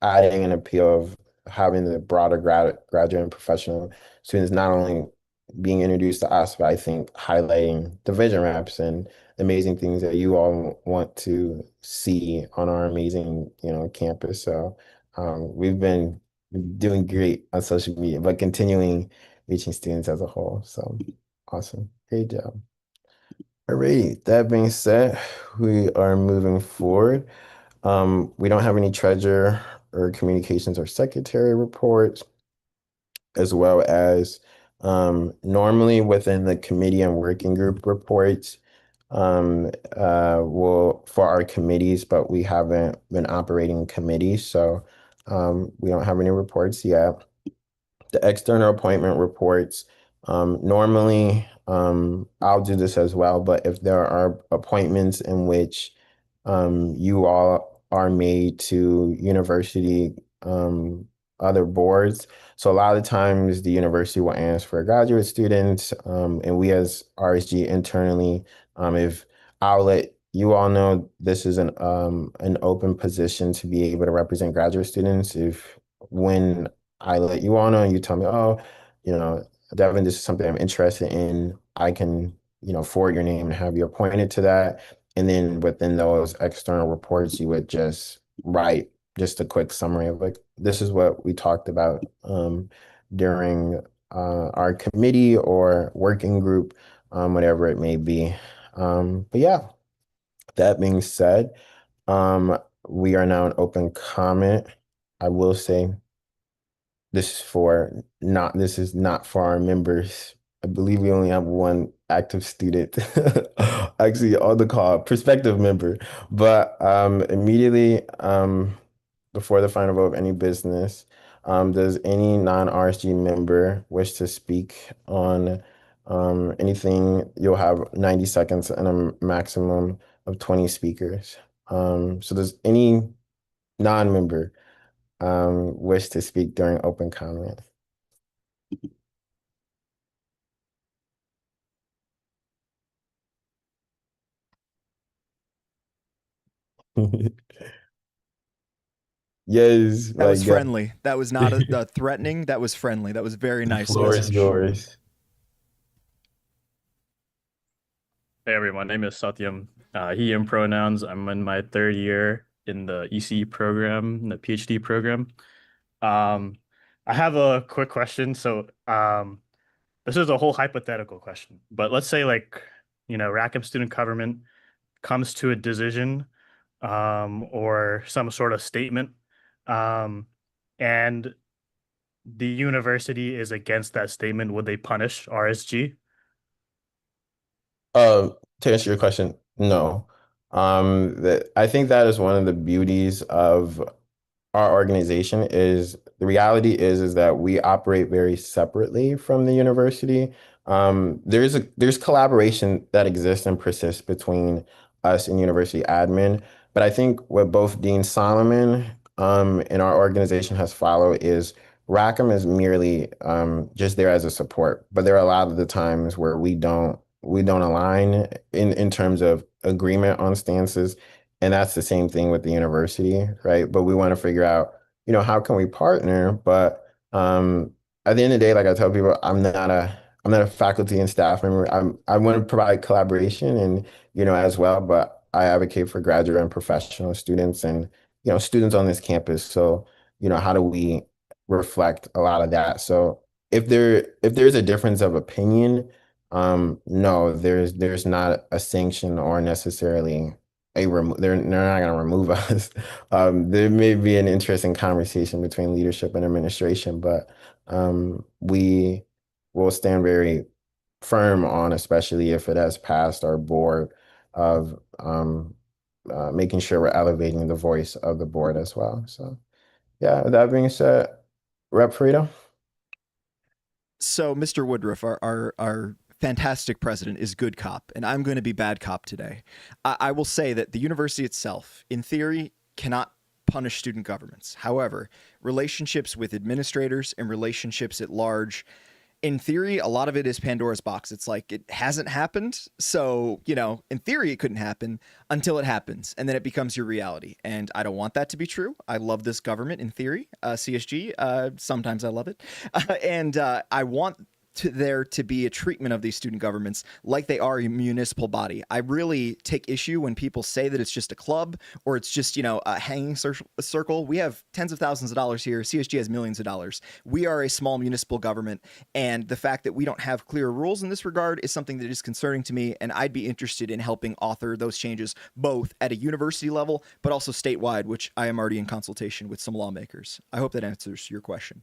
adding an appeal of having the broader graduate and professional students not only being introduced to us, but I think highlighting the vision reps and the amazing things that you all want to see on our amazing, campus. So we've been doing great on social media, but continuing reaching students as a whole. So awesome. Great job. All right. That being said, we are moving forward. We don't have any treasurer or communications or secretary reports, as well as normally within the committee and working group reports will for our committees, but we haven't been operating committees, so we don't have any reports yet. The external appointment reports, normally I'll do this as well, but if there are appointments in which you all are made to university other boards. So a lot of times the university will ask for graduate students, and we as RSG internally, if I'll let you all know, this is an open position to be able to represent graduate students. If when I let you all know and you tell me, oh, Devin, this is something I'm interested in, I can, forward your name and have you appointed to that. And then within those external reports, you would just write just a quick summary of like, this is what we talked about during our committee or working group, whatever it may be. But yeah, that being said, we are now in open comment. I will say this is not for our members. I believe we only have one active student. Actually, on the call, prospective member. But immediately before the final vote of any business, does any non-RSG member wish to speak on anything? You'll have 90 seconds and a maximum of 20 speakers. So does any non-member wish to speak during open comment? Yes, That was like friendly. That was not a threatening. That was friendly. That was very the nice floor is message. yours. Hey everyone, my name is Satyam. He, him pronouns. I'm in my third year in the EC program, the PhD program. I have a quick question. So, this is a whole hypothetical question, but let's say Rackham student government comes to a decision, or some sort of statement, um, and the university is against that statement. Would they punish RSG? To answer your question, no. I think that is one of the beauties of our organization is the reality is that we operate very separately from the university. There's collaboration that exists and persists between us and university admin, but I think what both Dean Solomon and our organization has followed is Rackham is merely just there as a support, but there are a lot of the times where we don't align in terms of agreement on stances. And that's the same thing with the university, right? But we want to figure out, how can we partner? But at the end of the day, like I tell people, I'm not a faculty and staff member. I want to provide collaboration and, as well, but I advocate for graduate and professional students and, students on this campus. So, how do we reflect a lot of that? So if there's a difference of opinion, no, there's not a sanction or necessarily they're not going to remove us. There may be an interesting conversation between leadership and administration, but we will stand very firm on, especially if it has passed our board, of making sure we're elevating the voice of the board as well. So, yeah, with that being said, Rep. Frito. So, Mr. Woodruff, our fantastic president, is good cop, and I'm going to be bad cop today. I will say that the university itself, in theory, cannot punish student governments. However, relationships with administrators and relationships at large, in theory, a lot of it is Pandora's box. It's like it hasn't happened. So, in theory, it couldn't happen until it happens. And then it becomes your reality. And I don't want that to be true. I love this government in theory, CSG. Sometimes I love it. And I want there to be a treatment of these student governments like they are a municipal body. I really take issue when people say that it's just a club or it's just, a hanging circle. We have tens of thousands of dollars here. CSG has millions of dollars. We are a small municipal government, and the fact that we don't have clear rules in this regard is something that is concerning to me, and I'd be interested in helping author those changes both at a university level but also statewide, which I am already in consultation with some lawmakers. I hope that answers your question.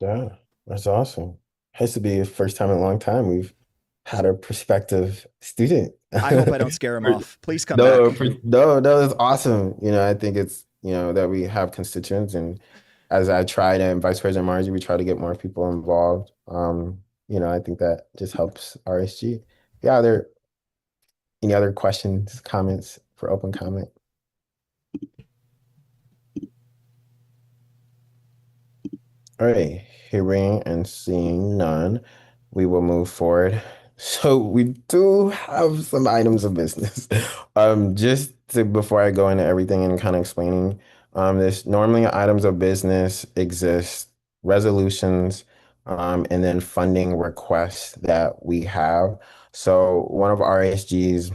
Yeah, that's awesome. Has to be the first time in a long time we've had a prospective student. I hope I don't scare him off. Please come No, back. no, it's awesome. I think it's, that we have constituents, and as I try to, and Vice President Margie, we try to get more people involved. I think that just helps RSG. Yeah, are there any other questions, comments for open comment? All right, hearing and seeing none, we will move forward. So we do have some items of business. Before I go into everything and kind of explaining, this normally items of business exist, resolutions, and then funding requests that we have. So one of RSG's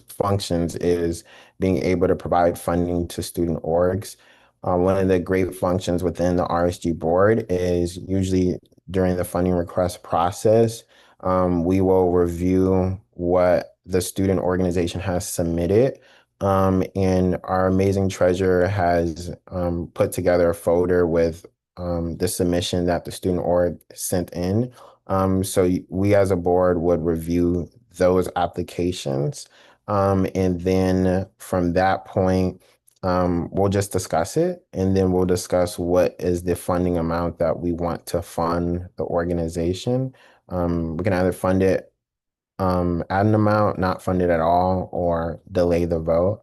functions is being able to provide funding to student orgs. One of the great functions within the RSG board is usually during the funding request process, we will review what the student organization has submitted. And our amazing treasurer has put together a folder with the submission that the student org sent in. So we as a board would review those applications. And then from that point, we'll just discuss it, and then we'll discuss what is the funding amount that we want to fund the organization. We can either fund it at an amount, not fund it at all, or delay the vote.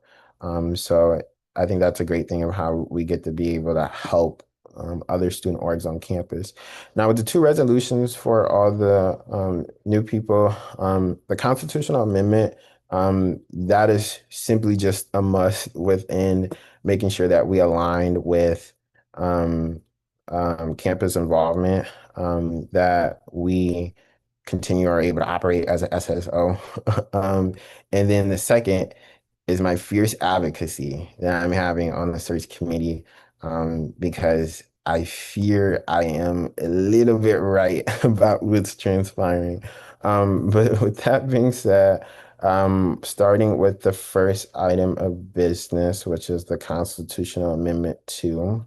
So I think that's a great thing of how we get to be able to help other student orgs on campus. Now, with the two resolutions for all the new people, the constitutional amendment, that is simply just a must within making sure that we aligned with campus involvement, that we continue are able to operate as a SSO. And then the second is my fierce advocacy that I'm having on the search committee, because I fear I am a little bit right about what's transpiring. But with that being said, starting with the first item of business, which is the Constitutional Amendment 2.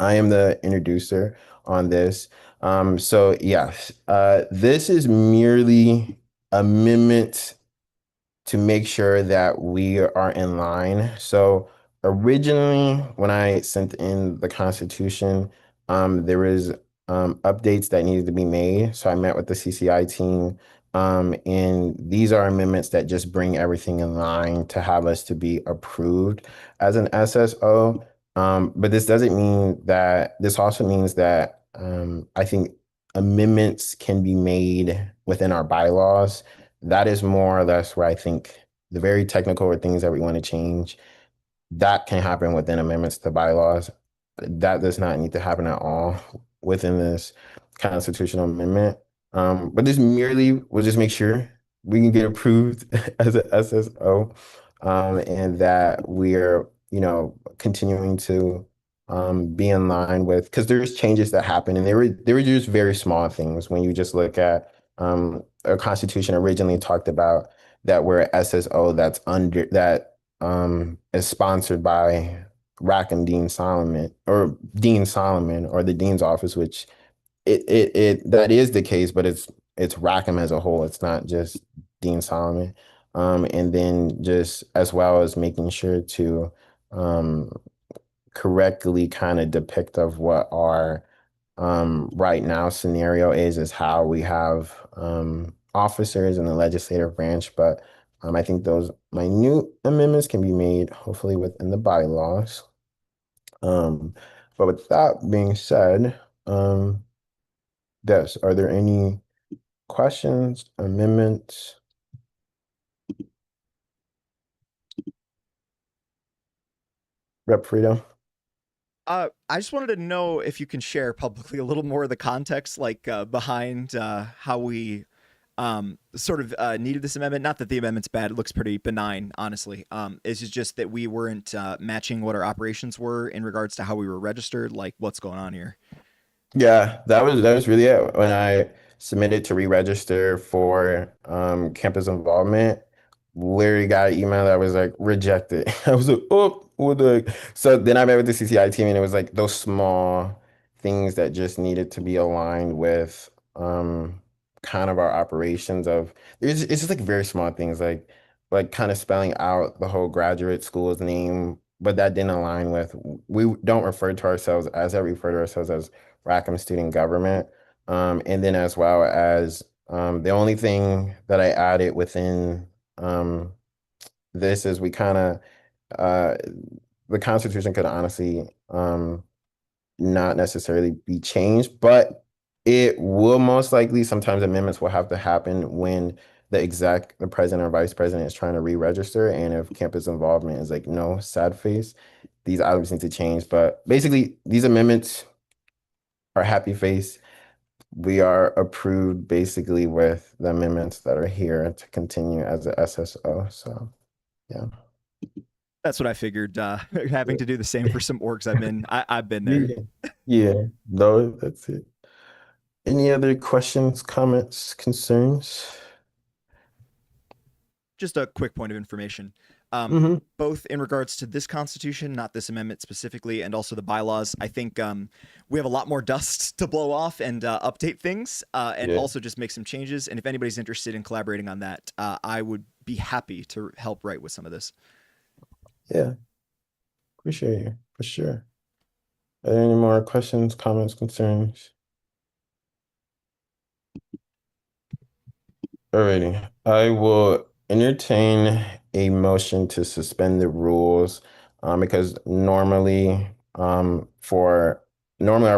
I am the introducer on this. So yes, this is merely amendments to make sure that we are in line. So originally, when I sent in the Constitution, there was updates that needed to be made. So I met with the CCI team, and these are amendments that just bring everything in line to have us to be approved as an SSO. But this doesn't mean that, this also means that I think amendments can be made within our bylaws. That is more or less where I think the very technical or things that we want to change, that can happen within amendments to bylaws. That does not need to happen at all within this constitutional amendment. But this merely will just make sure we can get approved as an SSO, and that we're, continuing to be in line with, because there's changes that happen, and they were just very small things. When you just look at our constitution originally talked about that we're SSO that's under that is sponsored by Rackham Dean Solomon or the Dean's office, which it that is the case, but it's Rackham as a whole. It's not just Dean Solomon. And then just as well as making sure to correctly kind of depict of what our right now scenario is how we have officers in the legislative branch, but I think those minute amendments can be made hopefully within the bylaws. But with that being said, Des, are there any questions, amendments? Rep Frito? I just wanted to know if you can share publicly a little more of the context, like behind how we sort of needed this amendment. Not that the amendment's bad; it looks pretty benign, honestly. It's just that we weren't matching what our operations were in regards to how we were registered. Like, what's going on here? Yeah, that was really it. When I submitted to re-register for campus involvement, literally got an email that was like rejected. I was like, oh, what the? So then I met with the CCI team, and it was like those small things that just needed to be aligned with kind of our operations of it's just like very small things like kind of spelling out the whole graduate school's name, but that didn't align with, we don't refer to ourselves as that, we refer to ourselves as Rackham Student Government. And then as well as the only thing that I added within this is we kind of the Constitution could honestly not necessarily be changed, but it will most likely, sometimes amendments will have to happen when the president or vice president is trying to re-register, and if campus involvement is like no, sad face, these items need to change. But basically these amendments are happy face. We are approved basically with the amendments that are here to continue as a SSO. So yeah. That's what I figured. Having to do the same for some orgs I've been there. Yeah, no, that's it. Any other questions, comments, concerns? Just a quick point of information. Both in regards to this constitution, not this amendment specifically, and also the bylaws, I think we have a lot more dust to blow off and update things, and also just make some changes. And if anybody's interested in collaborating on that, I would be happy to help write with some of this. Yeah, appreciate you for sure. Are there any more questions, comments, concerns? Alrighty, I will entertain a motion to suspend the rules, because normally our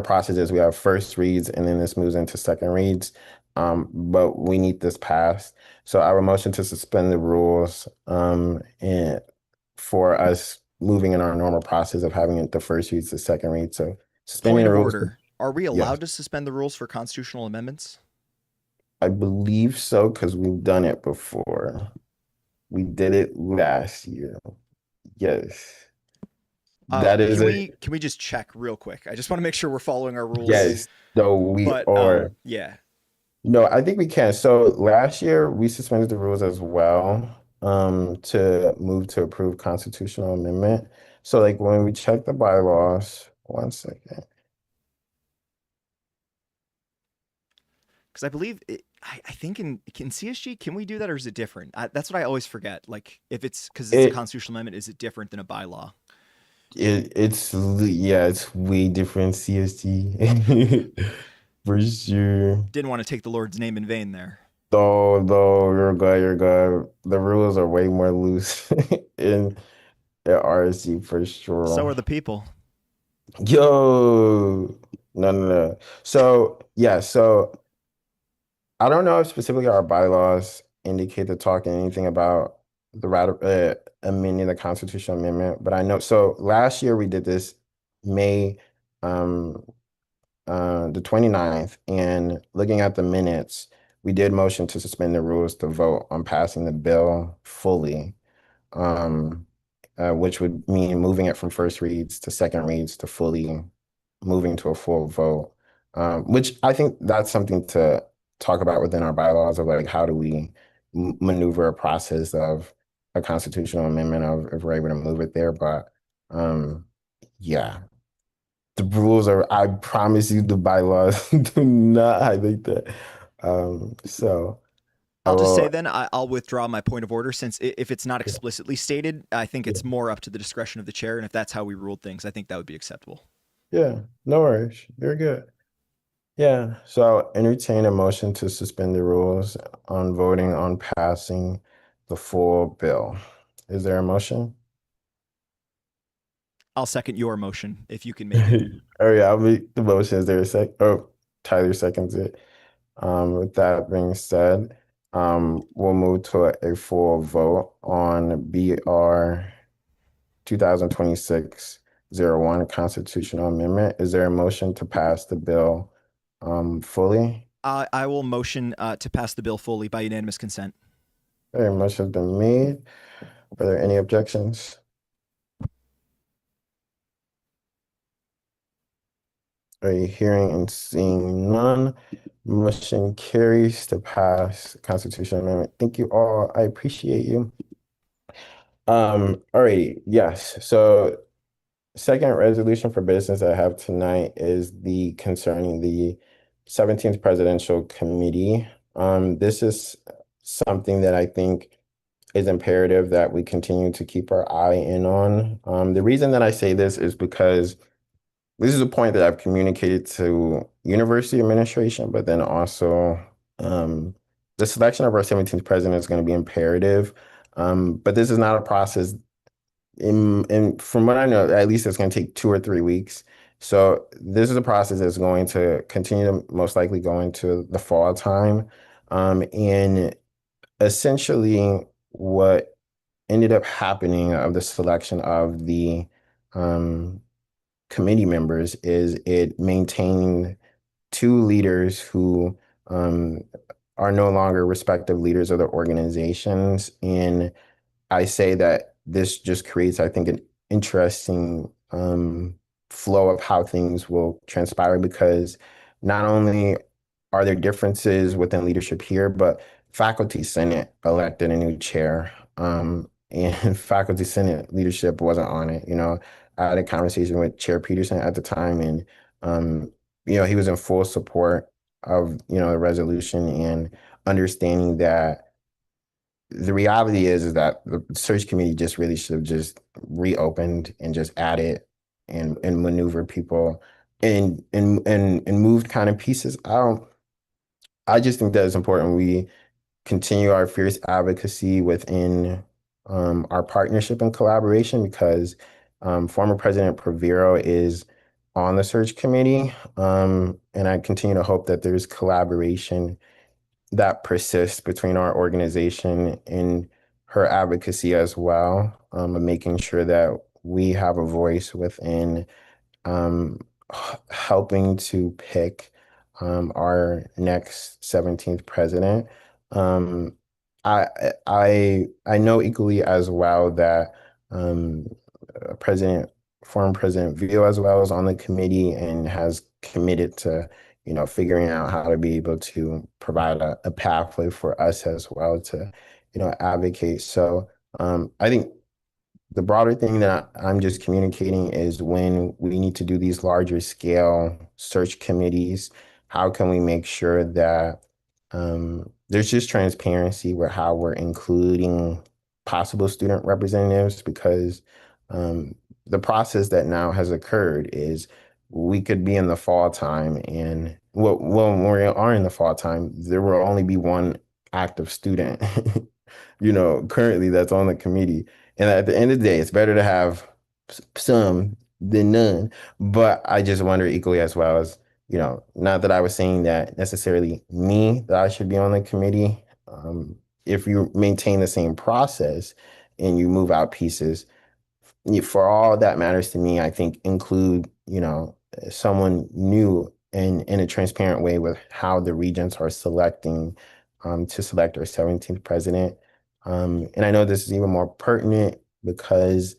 process is we have first reads and then this moves into second reads, but we need this passed. So I will motion to suspend the rules and for us moving in our normal process of having the first reads to second read. So suspending Point the of rules. order. Are we allowed to suspend the rules for constitutional amendments? I believe so, because we've done it before. We did it last year. Yes. That is can we just check real quick? I just want to make sure we're following our rules. Yes. So we are. Yeah. No, I think we can. So last year we suspended the rules as well, to move to approve constitutional amendment. So like when we check the bylaws, one second. Because I believe I think in CSG, can we do that or is it different? That's what I always forget. Like if it's because it's a It constitutional amendment, is it different than a bylaw? yeah, it's way different CST for sure. Didn't want to take the Lord's name in vain there. Though you're good, you're good. The rules are way more loose in at RSC for So sure. are the people. Yo, no. So yeah, so I don't know if specifically our bylaws indicate to talk anything about the amending the constitutional amendment, but I know so last year we did this May um the 29th, and looking at the minutes, we did motion to suspend the rules to vote on passing the bill fully, um, which would mean moving it from first reads to second reads to fully moving to a full vote, which I think that's something to talk about within our bylaws of like how do we maneuver a process of a constitutional amendment of if we're able to move it there. But yeah, the rules are, I promise you, the bylaws do not highlight that. So I I'll just say will, then I'll withdraw my point of order since if it's not yeah, explicitly stated, I think yeah, it's more up to the discretion of the chair. And if that's how we ruled things, I think that would be acceptable. yeah, no worries. You're good. Yeah, so I'll entertain a motion to suspend the rules on voting on passing the full bill. Is there a motion? I'll second your motion if you can make it. Oh yeah, I'll make the motion. Is there a sec? Oh, Tyler seconds it. With that being said, we'll move to a full vote on BR 2026-01 constitutional amendment. Is there a motion to pass the bill fully? I will motion to pass the bill fully by unanimous consent. Okay, motion has been made. Are there any objections? Are you hearing and seeing none? Motion carries to pass the constitutional amendment. Thank you all. I appreciate you. Alrighty, yes. So second resolution for business I have tonight is the concerning the 17th Presidential Committee. This is something that I think is imperative that we continue to keep our eye in on. The reason that I say this is because this is a point that I've communicated to university administration, but then also the selection of our 17th president is going to be imperative. But this is not a process from what I know, at least it's going to take 2 or 3 weeks. So this is a process that's going to continue to most likely go into the fall time. And essentially what ended up happening of the selection of the committee members is it maintained two leaders who are no longer respective leaders of the organizations. And I say that this just creates, I think, an interesting flow of how things will transpire because not only are there differences within leadership here, but faculty senate elected a new chair, and faculty senate leadership wasn't on it. I had a conversation with Chair Peterson at the time, and he was in full support of the resolution and understanding that the reality is that the search committee just really should have just reopened and just added and maneuvered people and moved kind of pieces. I just think that it's important we continue our fierce advocacy within our partnership and collaboration because former President Praviro is on the search committee. And I continue to hope that there's collaboration that persists between our organization and her advocacy as well, of making sure that we have a voice within um, helping to pick our next 17th president. Um, I I know equally as well that um, President former President Vio as well is on the committee and has committed to figuring out how to be able to provide a pathway for us as well to advocate. So I think the broader thing that I'm just communicating is when we need to do these larger scale search committees, how can we make sure that there's just transparency with how we're including possible student representatives because the process that now has occurred is we could be in the fall time and when we are in the fall time, there will only be one active student, currently that's on the committee. And at the end of the day, it's better to have some than none. But I just wonder equally as well as, not that I was saying that necessarily that I should be on the committee. If you maintain the same process and you move out pieces, for all that matters to me, I think include, someone new and in a transparent way with how the regents are selecting to select our 17th president. And I know this is even more pertinent because,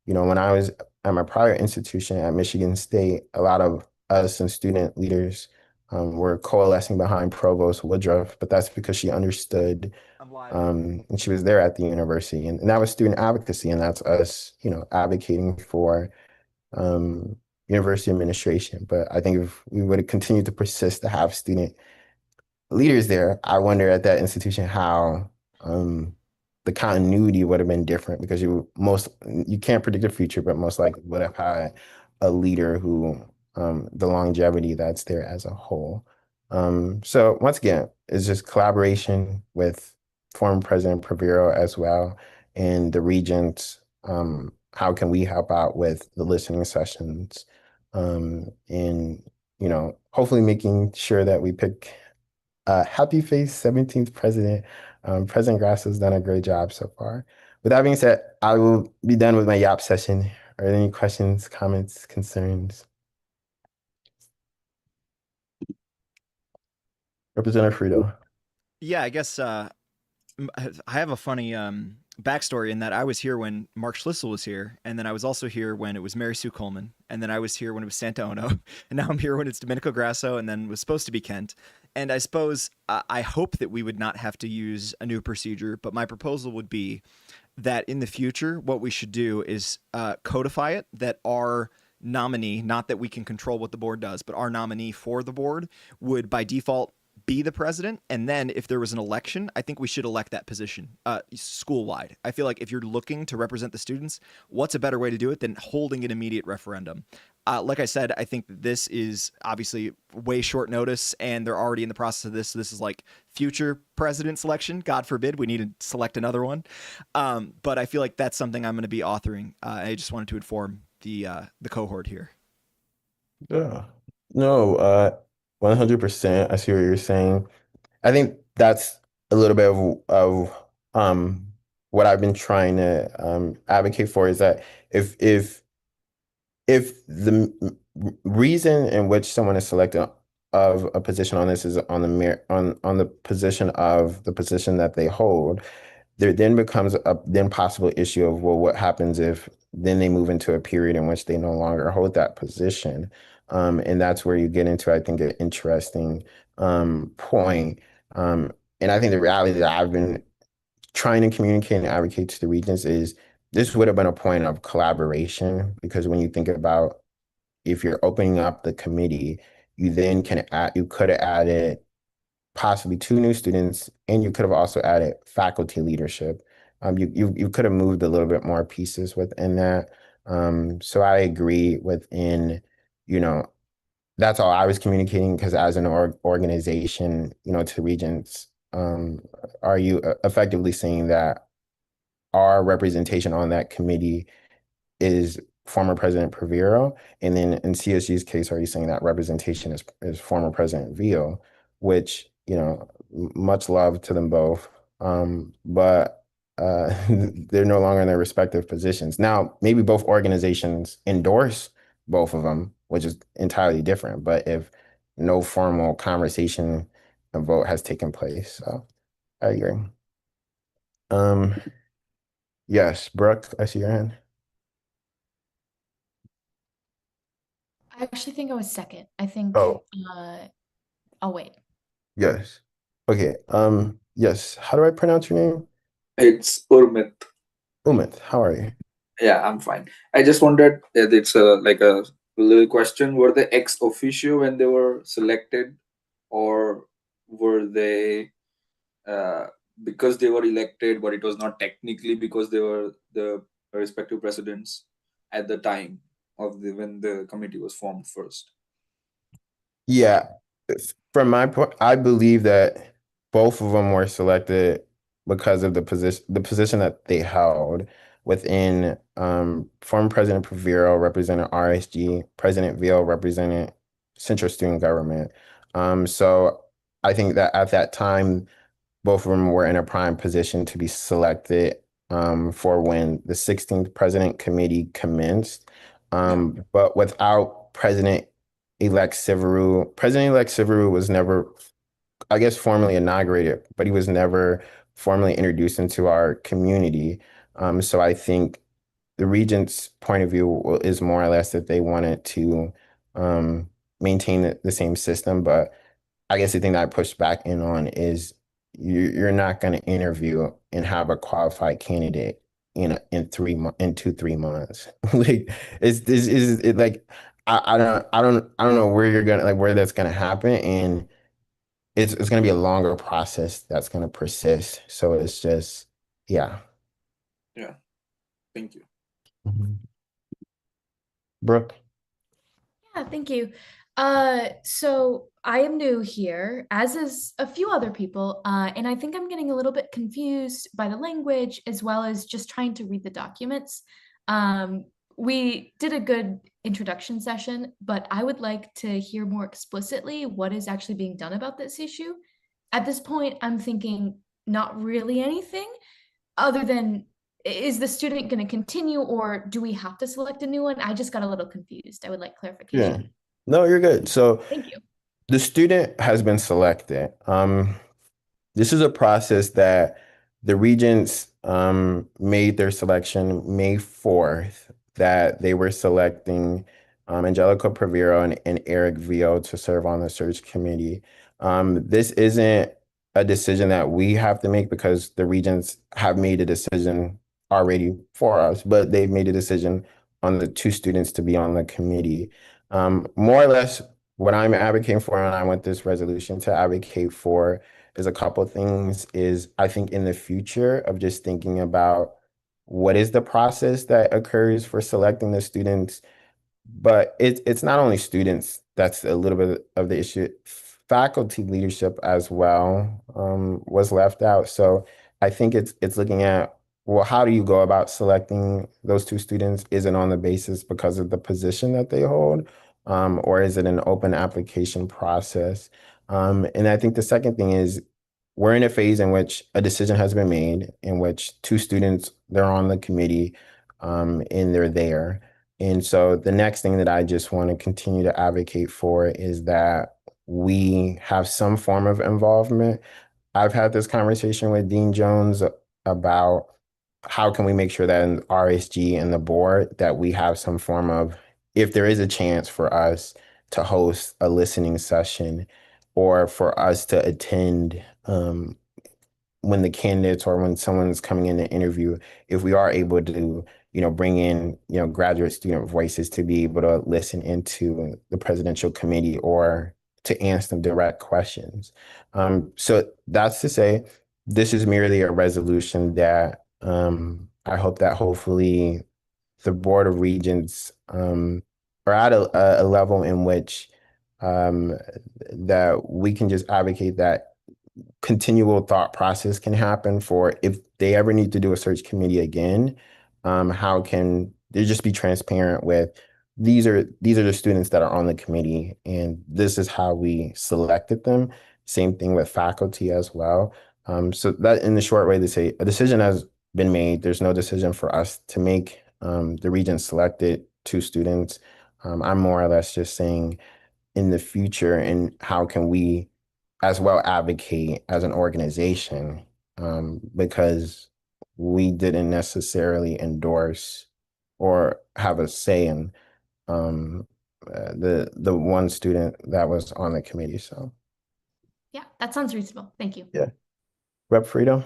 when I was at my prior institution at Michigan State, a lot of us and student leaders were coalescing behind Provost Woodruff, but that's because she understood and she was there at the university, and that was student advocacy, and that's us, advocating for university administration. But I think if we would continue to persist to have student leaders there, I wonder at that institution how the continuity would have been different because you can't predict the future, but most likely would have had a leader who the longevity that's there as a whole. So once again, it's just collaboration with former President Praviro as well and the regents. How can we help out with the listening sessions? And hopefully making sure that we pick happy face 17th president. President Grass has done a great job so far. With that being said, I will be done with my YAP session. Are there any questions, comments, concerns? Representative Frito. Yeah, I guess I have a funny backstory in that I was here when Mark Schlissel was here, and then I was also here when it was Mary Sue Coleman, and then I was here when it was Santa Ono, and now I'm here when it's Domenico Grasso, and then was supposed to be Kent. And I suppose I hope that we would not have to use a new procedure, but my proposal would be that in the future, what we should do is codify it that our nominee, not that we can control what the board does, but our nominee for the board would by default be the president. And then if there was an election, I think we should elect that position school-wide. I feel like if you're looking to represent the students, what's a better way to do it than holding an immediate referendum? Like I said, I think this is obviously way short notice, and they're already in the process of this. So this is like future president selection. God forbid we need to select another one. But I feel like that's something I'm going to be authoring. I just wanted to inform the cohort here. Yeah. No, 100%. I see what you're saying. I think that's a little bit of what I've been trying to advocate for is that if the reason in which someone is selected of a position on this is on the position of the position that they hold, there then becomes a then possible issue of, well, what happens if then they move into a period in which they no longer hold that position? And that's where you get into, I think, an interesting point. And I think the reality that I've been trying to communicate and advocate to the regents is this would have been a point of collaboration, because when you think about if you're opening up the committee, you then you could have added possibly 2 new students, and you could have also added faculty leadership. You could have moved a little bit more pieces within that. So I agree within, that's all I was communicating, because as an organization, to regents, are you effectively saying that our representation on that committee is former President Praviro? And then in CSU's case, are you saying that representation is former President Veal, which, much love to them both. But they're no longer in their respective positions. Now, maybe both organizations endorse both of them, which is entirely different. But if no formal conversation and vote has taken place, so I agree. Yes, Brooke, I see your hand. I actually think I was second. I think Oh, I'll wait. yes. Okay. Yes. How do I pronounce your name? It's Urmit. Umit, how are you? Yeah, I'm fine. I just wondered, it's like a little question. Were they ex officio when they were selected, or were they because they were elected, but it was not technically because they were the respective presidents at the time of when the committee was formed first? Yeah, from my point, I believe that both of them were selected because of the position that they held within former President Paviro represented RSG, President Veal represented Central Student Government. So I think that at that time, both of them were in a prime position to be selected for when the 16th President Committee commenced. But without President-elect Severu was never, I guess, formally inaugurated, but he was never formally introduced into our community. So I think the regent's point of view is more or less that they wanted to maintain the same system, but I guess the thing that I pushed back in on is you're not going to interview and have a qualified candidate in 2 3 months. Like it's this is it like I don't know where you're gonna like where that's gonna happen, and it's gonna be a longer process that's gonna persist. So it's just yeah. Yeah, thank you. Mhm. Brooke. Yeah, thank you. So I am new here, as is a few other people, and I think I'm getting a little bit confused by the language as well as just trying to read the documents. Um, we did a good introduction session, but I would like to hear more explicitly what is actually being done about this issue. At this point, I'm thinking not really anything other than is the student going to continue or do we have to select a new one? I just got a little confused. I would like Yeah. clarification. No, you're good. So Thank you. the student has been selected. This is a process that the regents made their selection May 4th, that they were selecting Angelica Praviro and Eric Vio to serve on the search committee. This isn't a decision that we have to make because the regents have made a decision already for us, but they've made a decision on the two students to be on the committee. More or less, what I'm advocating for, and I want this resolution to advocate for, is a couple of things. Is I think in the future of just thinking about what is the process that occurs for selecting the students, but it's not only students that's a little bit of the issue. Faculty leadership as well was left out. So I think it's looking at, well, how do you go about selecting those two students? Is it on the basis because of the position that they hold, or is it an open application process? And I think the second thing is we're in a phase in which a decision has been made, in which two students, they're on the committee, and they're there. And so the next thing that I just want to continue to advocate for is that we have some form of involvement. I've had this conversation with Dean Jones about how can we make sure that in RSG and the board that we have some form of, if there is a chance for us to host a listening session or for us to attend when the candidates or when someone's coming in to interview, if we are able to, bring in, graduate student voices to be able to listen into the presidential committee or to answer them direct questions. So that's to say, this is merely a resolution that I hope that hopefully the Board of Regents are at a level in which that we can just advocate that continual thought process can happen for if they ever need to do a search committee again, how can they just be transparent with these are the students that are on the committee and this is how we selected them. Same thing with faculty as well. So that in the short way to say a decision has been made. There's no decision for us to make. The regent selected two students. I'm more or less just saying in the future and how can we as well advocate as an organization, because we didn't necessarily endorse or have a say in the one student that was on the committee. So Yeah, that sounds reasonable. Thank you. yeah, Rep Freedom.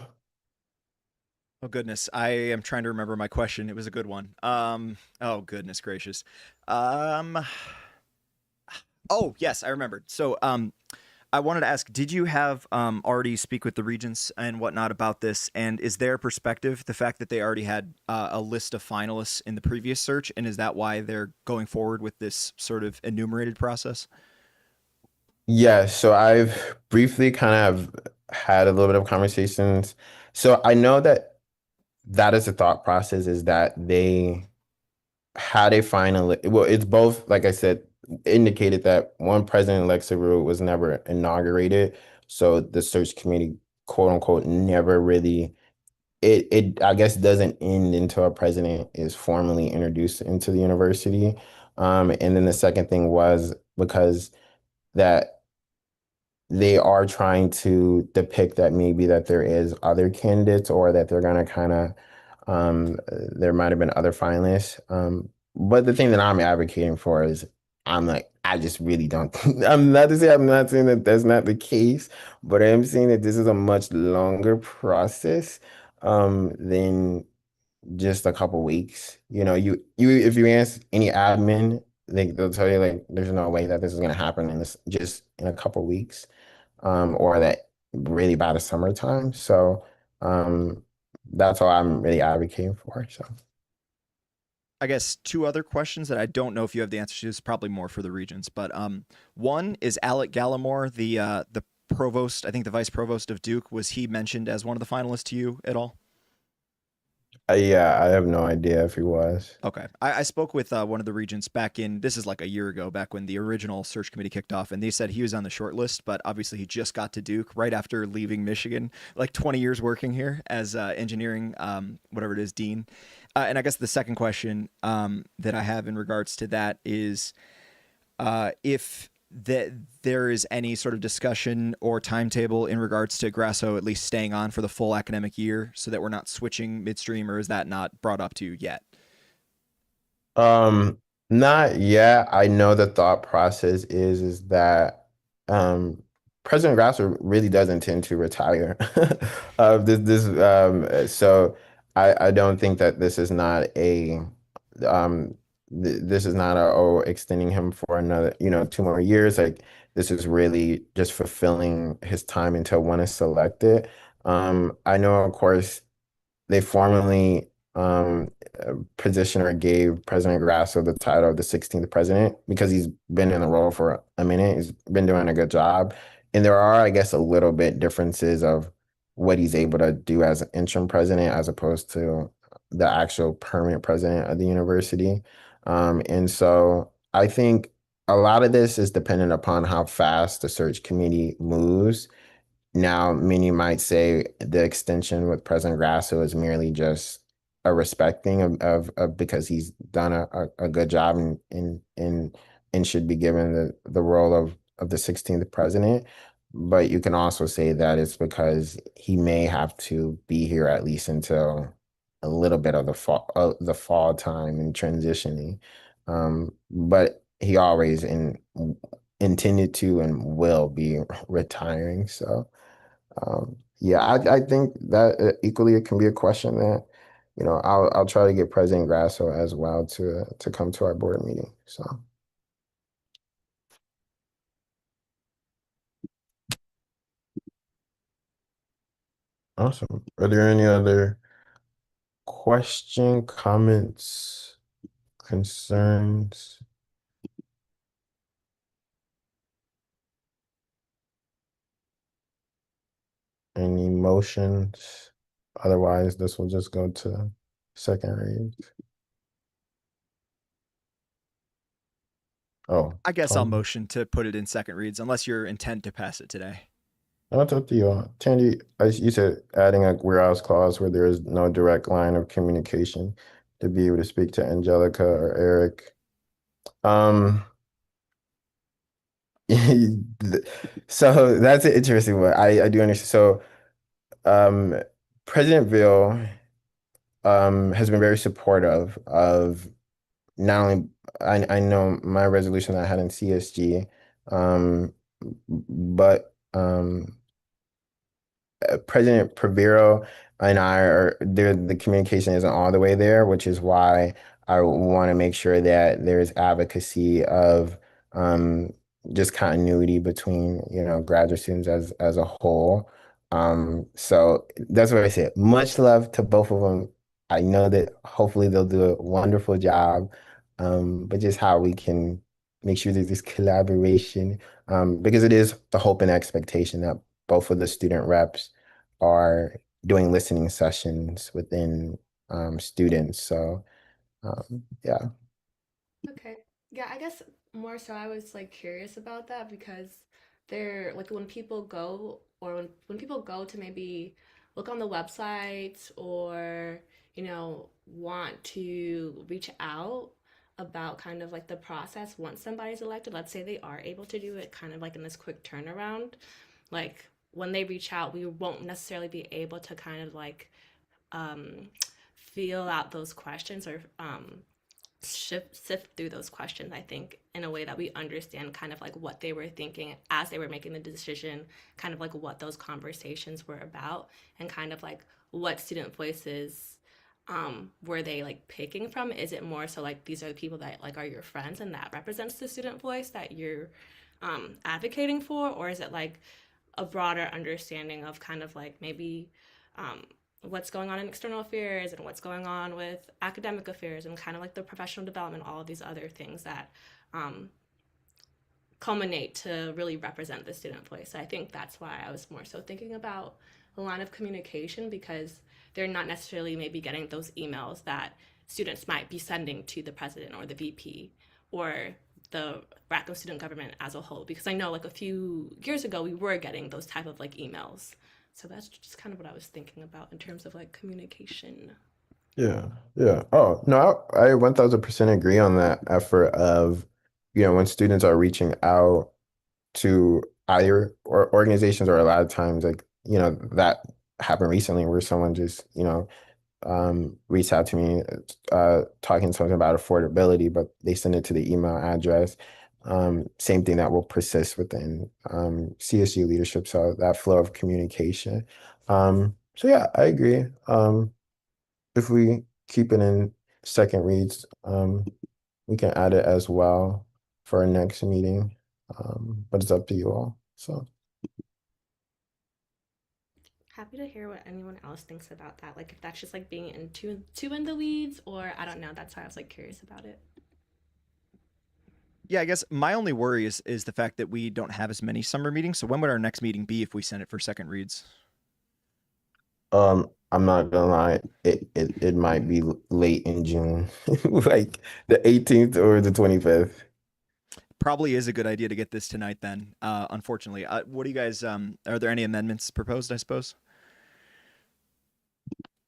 Oh goodness, I am trying to remember my question. It was a good one. Oh goodness gracious. Oh yes, I remembered. So I wanted to ask, did you have already speak with the regents and whatnot about this? And is their perspective the fact that they already had a list of finalists in the previous search? And is that why they're going forward with this sort of enumerated process? Yeah, so I've briefly kind of had a little bit of conversations. So I know that that is the thought process is that they had a final, well, it's both, like I said, indicated that one President-elect Saru was never inaugurated. So the search committee, quote unquote, never really, it I guess doesn't end until a president is formally introduced into the university. And then the second thing was because that they are trying to depict that maybe that there is other candidates or that they're gonna kind of there might have been other finalists. But the thing that I'm advocating for is I'm like I just really don't. I'm not saying that that's not the case, but I'm saying that this is a much longer process than just a couple weeks. You if you ask any admin, they'll tell you like there's no way that this is gonna happen in this just in a couple weeks or that really by the summertime. So that's all I'm really advocating for. So I guess two other questions that I don't know if you have the answer to. Is probably more for the regents, but one is Alec Gallimore, the provost, I think the vice provost of Duke. Was he mentioned as one of the finalists to you at all? yeah, I have no idea if he was. Okay. I spoke with one of the regents back in, this is like a year ago, back when the original search committee kicked off, and they said he was on the short list, but obviously he just got to Duke right after leaving Michigan, like 20 years working here as engineering, whatever it is, dean. And I guess the second question that I have in regards to that is if there is any sort of discussion or timetable in regards to Grasso at least staying on for the full academic year so that we're not switching midstream, or is that not brought up to you yet? Not yet. I know the thought process is that President Grasser really does intend to retire. So I don't think that this is not a this is not a extending him for another 2 more years. Like this is really just fulfilling his time until one is selected. I know, of course, they formally positioned or gave President Grasso the title of the 16th president because he's been in the role for a minute. He's been doing a good job. And there are, I guess, a little bit differences of what he's able to do as an interim president as opposed to the actual permanent president of the university. And so I think a lot of this is dependent upon how fast the search committee moves. Now, many might say the extension with President Grasso is merely just a respecting of because he's done a good job and should be given the role of the 16th president. But you can also say that it's because he may have to be here at least until a little bit of the fall time and transitioning. But he always intended to and will be retiring. So. Yeah, I think that equally it can be a question that, I'll try to get President Grasso as well to come to our board meeting. So awesome. Are there any other comments, concerns? Any motions? Otherwise, this will just go to second read. Oh, I guess I'll motion to put it in second reads unless your intent to pass it today. I'll talk to you. Tandy, you said adding a whereas clause where there is no direct line of communication to be able to speak to Angelica or Eric. So that's an interesting one. I do understand. So President Ville has been very supportive of not only I know my resolution that I had in CSG, but President Praviro and I are there. The communication isn't all the way there, which is why I want to make sure that there's advocacy of just continuity between, graduate students as a whole. So that's what I said. Much love to both of them. I know that hopefully they'll do a wonderful job. But just how we can make sure there's this collaboration, because it is the hope and expectation that both of the student reps are doing listening sessions within students. So yeah. Okay. Yeah, I guess more so I was like curious about that because they're like when people go or when people go to maybe look on the website or, want to reach out about kind of like the process once somebody's elected, let's say they are able to do it kind of like in this quick turnaround, like when they reach out, we won't necessarily be able to kind of like um, feel out those questions or sift through those questions, I think, in a way that we understand kind of like what they were thinking as they were making the decision, kind of like what those conversations were about, and kind of like what student voices were they like picking from. Is it more so like these are the people that like are your friends and that represents the student voice that you're advocating for, or is it like a broader understanding of kind of like maybe um, what's going on in external affairs and what's going on with academic affairs and kind of like the professional development, all of these other things that um, culminate to really represent the student voice. So I think that's why I was more so thinking about a line of communication because they're not necessarily maybe getting those emails that students might be sending to the president or the VP or the Rackham student government as a whole. Because I know like a few years ago we were getting those type of like emails. So that's just kind of what I was thinking about in terms of like communication. Yeah, yeah. Oh, no, I 1000% agree on that effort of, when students are reaching out to either or organizations, or a lot of times like, that happened recently where someone just, reached out to me, talking something about affordability, but they send it to the email address. Same thing that will persist within CSU leadership. So that flow of communication. So yeah, I agree. If we keep it in second reads, we can add it as well for our next meeting. But it's up to you all. So Happy to hear what anyone else thinks about that. Like if that's just like being in too in the weeds, or I don't know. That's why I was like curious about it. Yeah, I guess my only worry is the fact that we don't have as many summer meetings. So when would our next meeting be if we send it for second reads? I'm not gonna lie, it might be late in June, like the 18th or the 25th. Probably is a good idea to get this tonight then. Unfortunately, what do you guys? Are there any amendments proposed? I suppose.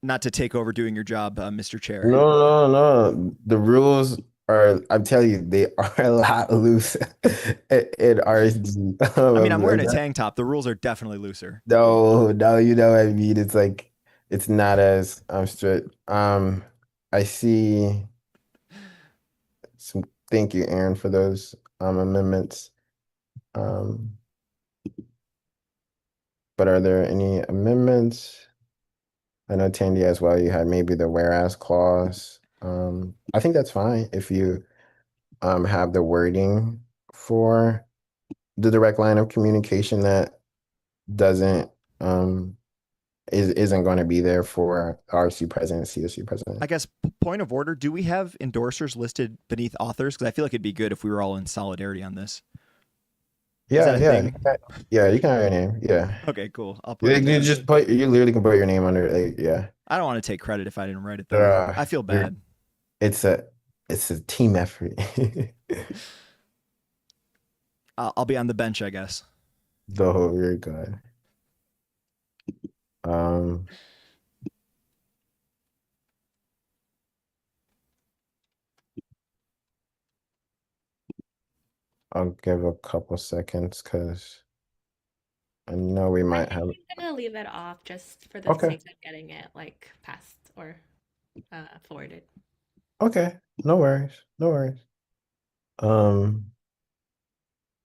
Not to take over doing your job, Mr. Chair. No, no, no. The rules are, I'm telling you, they are a lot loose at RSG. I mean, I'm wearing a tank top. The rules are definitely looser. No, no, what I mean. It's like it's not as strict. I see some. Thank you, Aaron, for those amendments. Um, but are there any amendments? I know Tandy as well. You had maybe the whereas clause. I think that's fine if you have the wording for the direct line of communication that doesn't isn't going to be there for RSU president, CSU president. I guess point of order: do we have endorsers listed beneath authors? Because I feel like it'd be good if we were all in solidarity on this. Yeah, yeah, thing? yeah. You can have your name. Yeah. Okay, cool. I'll put. You just put. You literally can put your name under. Like, yeah. I don't want to take credit if I didn't write it though. I feel bad. It's a team effort. I'll be on the bench, I guess. Though you're good. I'll give a couple seconds because I know we might have. I'm gonna leave it off just for the sake of getting it like passed or forwarded. Okay, no worries, no worries.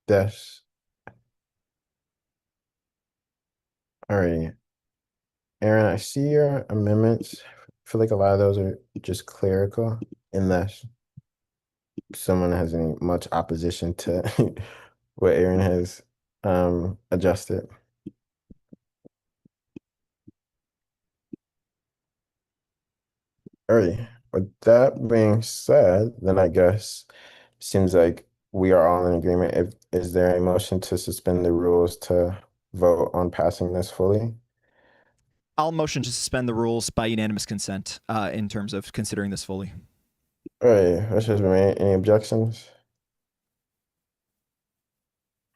That's all right. Aaron, I see your amendments. I feel like a lot of those are just clerical, unless someone has any much opposition to what Aaron has adjusted. Alrighty. With that being said, then I guess seems like we are all in agreement. If is there a motion to suspend the rules to vote on passing this fully? I'll motion to suspend the rules by unanimous consent in terms of considering this fully. All right, that's just remain. Any objections?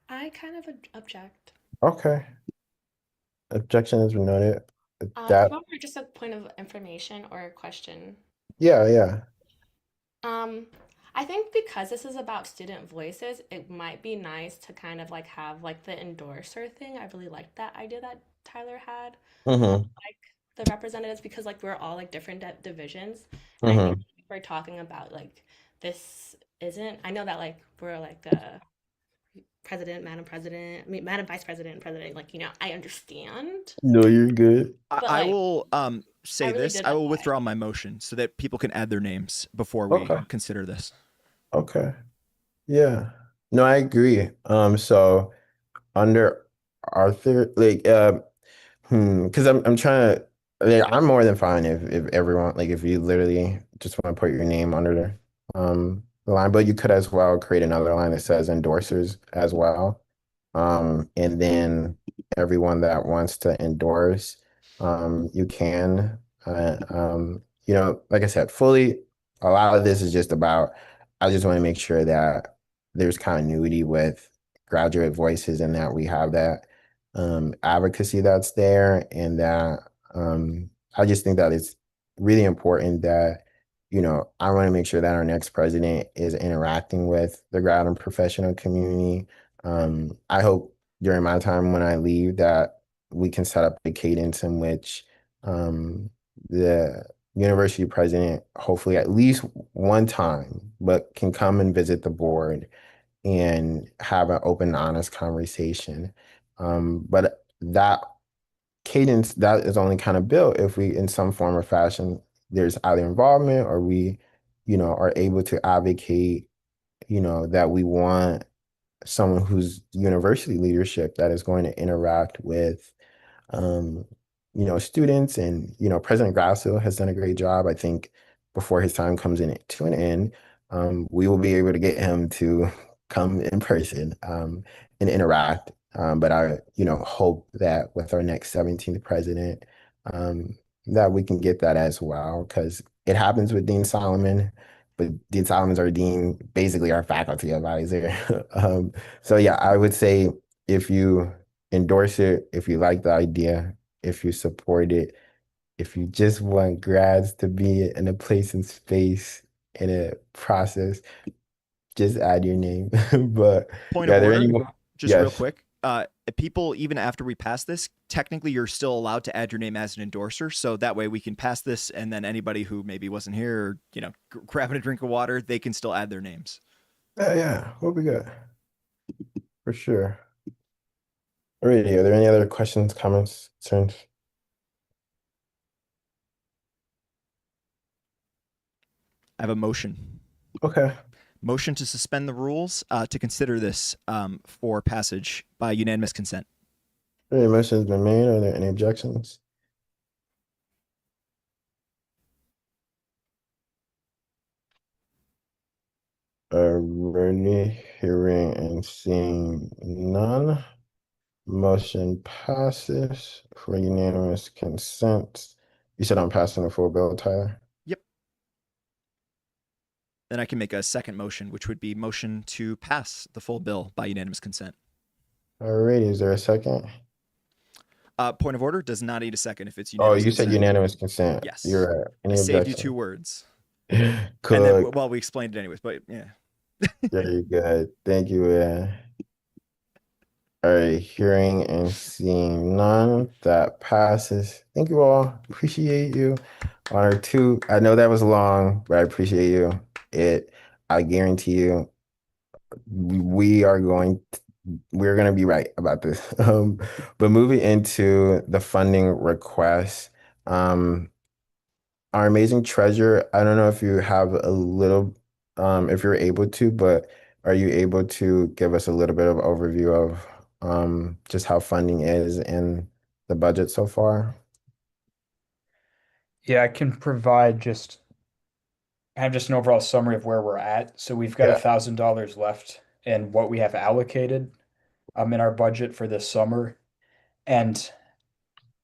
I kind of object. Okay. Objection has been noted. How That, about for just a point of information or a question? yeah. Um, I think because this is about student voices, it might be nice to kind of like have like the endorser thing. I really liked that idea that Tyler had. Mm-hmm. Like the representatives because like we're all like different divisions. And I think Mm-hmm. we're talking about like this isn't I know that like we're like the president, madam president, I mean madam vice president, president, like I understand. No, you're good. But I like will I say really this. did I like will that withdraw idea. my motion so that people can add their names before we Okay. consider this. Okay. Yeah. No, I agree. So under Arthur, like, because I'm trying to, like, I'm more than fine if everyone, like, if you literally just want to put your name under the line, but you could as well create another line that says endorsers as well. And then everyone that wants to endorse, you can, like I said, fully, a lot of this is just about, I just want to make sure that there's continuity with graduate voices and that we have that advocacy that's there and that I just think that it's really important that I want to make sure that our next president is interacting with the grad and professional community. I hope during my time when I leave that we can set up a cadence in which the university president, hopefully at least one time, but can come and visit the board and have an open, honest conversation. But that cadence that is only kind of built if we, in some form or fashion, there's either involvement or we, are able to advocate, that we want someone who's university leadership that is going to interact with um, students and, President Grasso has done a great job. I think before his time comes in to an end, we will be able to get him to come in person and interact. But I, hope that with our next 17th president, that we can get that as well, because it happens with Dean Solomon, but Dean Solomon's our dean, basically our faculty advisor. So yeah, I would say if you endorse it, if you like the idea, if you support it, if you just want grads to be in a place and space in a process, just add your name. But Point yeah, of are there any order, more? just real Yes. quick. People, even after we pass this, technically you're still allowed to add your name as an endorser. So that way we can pass this, and then anybody who maybe wasn't here or, grabbing a drink of water, they can still add their names. Yeah, we'll be good. For sure. Alrighty, are there any other questions, comments, concerns? I have a motion. Okay. Motion to suspend the rules to consider this for passage by unanimous consent. Any motion has been made. Are there any objections? Already hearing and seeing none. Motion passes for unanimous consent. You said I'm passing the full bill, Tyler? Yep. Then I can make a second motion, which would be motion to pass the full bill by unanimous consent. Alrighty, is there a second? Point of order, does not need a second if it's Oh, unanimous you said consent. unanimous consent. Yes. You're right. I Any saved you objection? 2 words. Cool. And then, well, we explained it anyways, but yeah. Very good. Thank you. All right, hearing and seeing none, that passes. Thank you all. Appreciate you. Honor two. I know that was long, but I appreciate you. I guarantee you, we're going to be right about this. But moving into the funding request, our amazing treasure, I don't know if you have a little, if you're able to, but are you able to give us a little bit of overview of just how funding is in the budget so far? Yeah, I can provide just have just an overall summary of where we're at. So we've got Yeah. $1,000 left in what we have allocated in our budget for this summer. And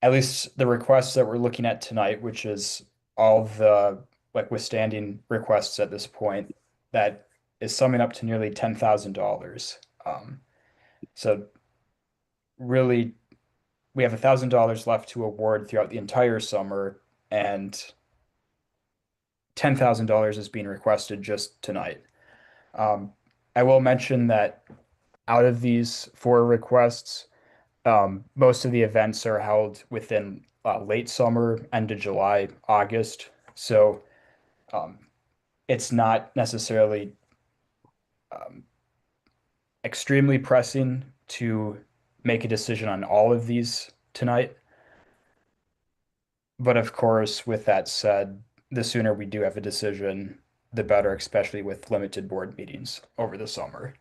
at least the requests that we're looking at tonight, which is all the like withstanding requests at this point, that is summing up to nearly $10,000. So really, we have $1,000 left to award throughout the entire summer, and $10,000 is being requested just tonight. I will mention that out of these four requests, most of the events are held within late summer, end of July, August. So um, it's not necessarily um, extremely pressing to make a decision on all of these tonight. But of course, with that said, the sooner we do have a decision, the better, especially with limited board meetings over the summer.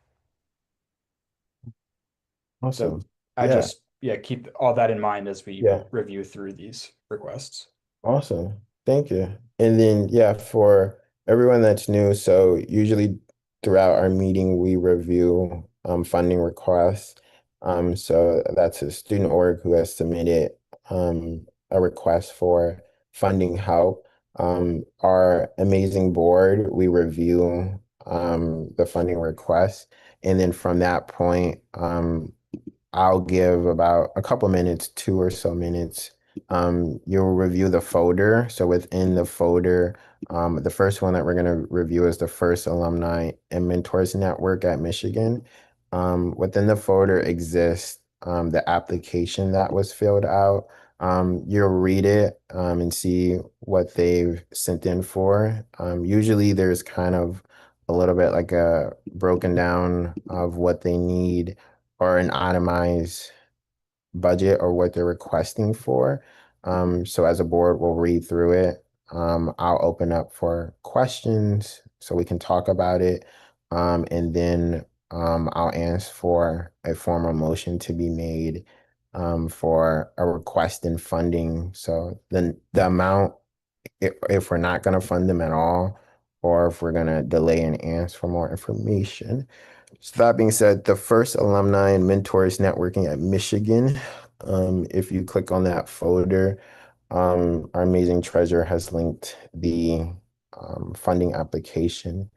So Awesome. I Yeah. just, yeah, keep all that in mind as we Yeah. review through these requests. Awesome. Thank you. And then, yeah, for everyone that's new, so usually throughout our meeting, we review funding requests. So that's a student org who has submitted a request for funding help. Our amazing board, we review the funding request. And then from that point, I'll give about a couple minutes, 2 or so minutes. You'll review the folder. So within the folder, the first one that we're going to review is the First Alumni and Mentors Network at Michigan. Within the folder exists the application that was filled out. You'll read it and see what they've sent in for. Usually there's kind of a little bit like a broken down of what they need or an itemized budget or what they're requesting for. So as a board, we'll read through it. I'll open up for questions so we can talk about it. And then I'll ask for a formal motion to be made for a request in funding. So then the amount, if we're not going to fund them at all, or if we're going to delay and ask for more information. So that being said, the First Alumni and Mentors Networking at Michigan, if you click on that folder, our amazing treasurer has linked the funding application.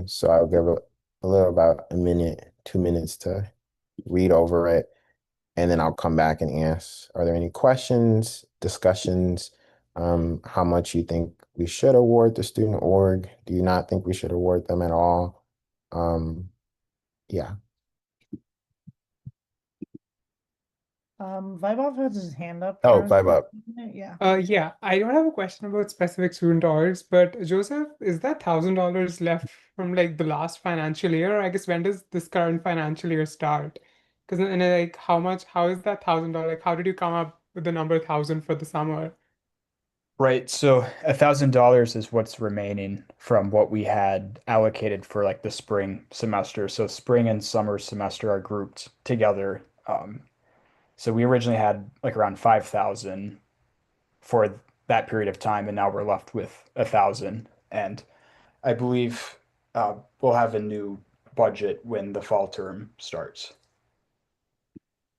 So I'll give a little about a minute, 2 minutes to read over it, and then I'll come back and ask, are there any questions, discussions, how much you think we should award the student org? Do you not think we should award them at all? Yeah. Vibov has his hand up. Oh, Karen, vibe up. yeah. Yeah, I don't have a question about specific student orgs, but Joseph, is that $1,000 left from like the last financial year? I guess when does this current financial year start? Because and like how is that $1,000? Like how did you come up with the number 1,000 for the summer? Right. So $1,000 is what's remaining from what we had allocated for like the spring semester. So spring and summer semester are grouped together. So we originally had like around 5,000 for that period of time, and now we're left with 1,000. And I believe we'll have a new budget when the fall term starts.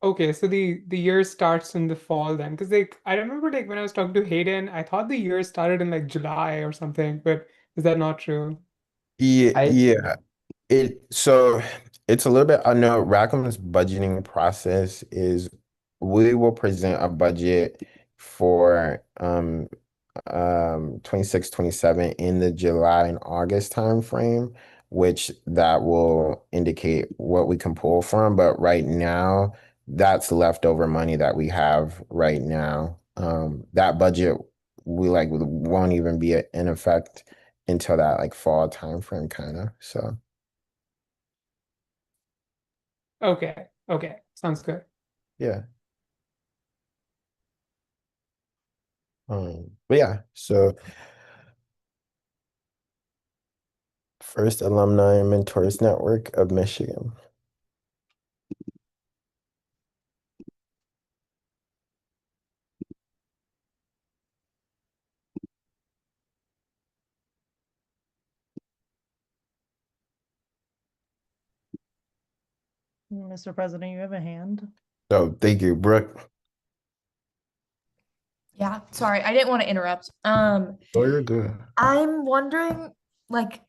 Okay, so the year starts in the fall then, because like I remember like when I was talking to Hayden, I thought the year started in like July or something, but is that not true? Yeah, I yeah. So it's a little bit, I know Rackham's budgeting process is we will present a budget for 26, 27 in the July and August timeframe, which that will indicate what we can pull from. But right now, that's leftover money that we have right now. That budget we like won't even be in effect until that like fall timeframe kind of. So Okay, okay, sounds good. yeah. But yeah, so First Alumni Mentors Network of Michigan. Mr. President, you have a hand. Oh, thank you, Brooke. Yeah, sorry, I didn't want to interrupt. Oh, you're good. I'm wondering, like,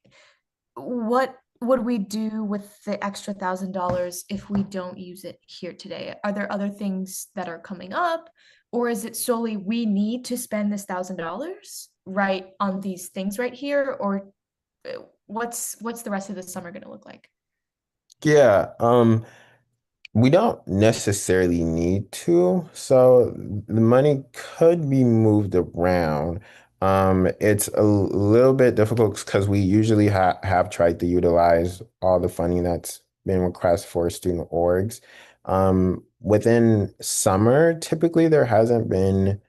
what would we do with the extra $1,000 if we don't use it here today? Are there other things that are coming up, or is it solely we need to spend this $1,000 right on these things right here, or what's the rest of the summer going to look like? Yeah, we don't necessarily need to, so the money could be moved around. It's a little bit difficult because we usually have tried to utilize all the funding that's been requested for student orgs. Within summer, typically there hasn't been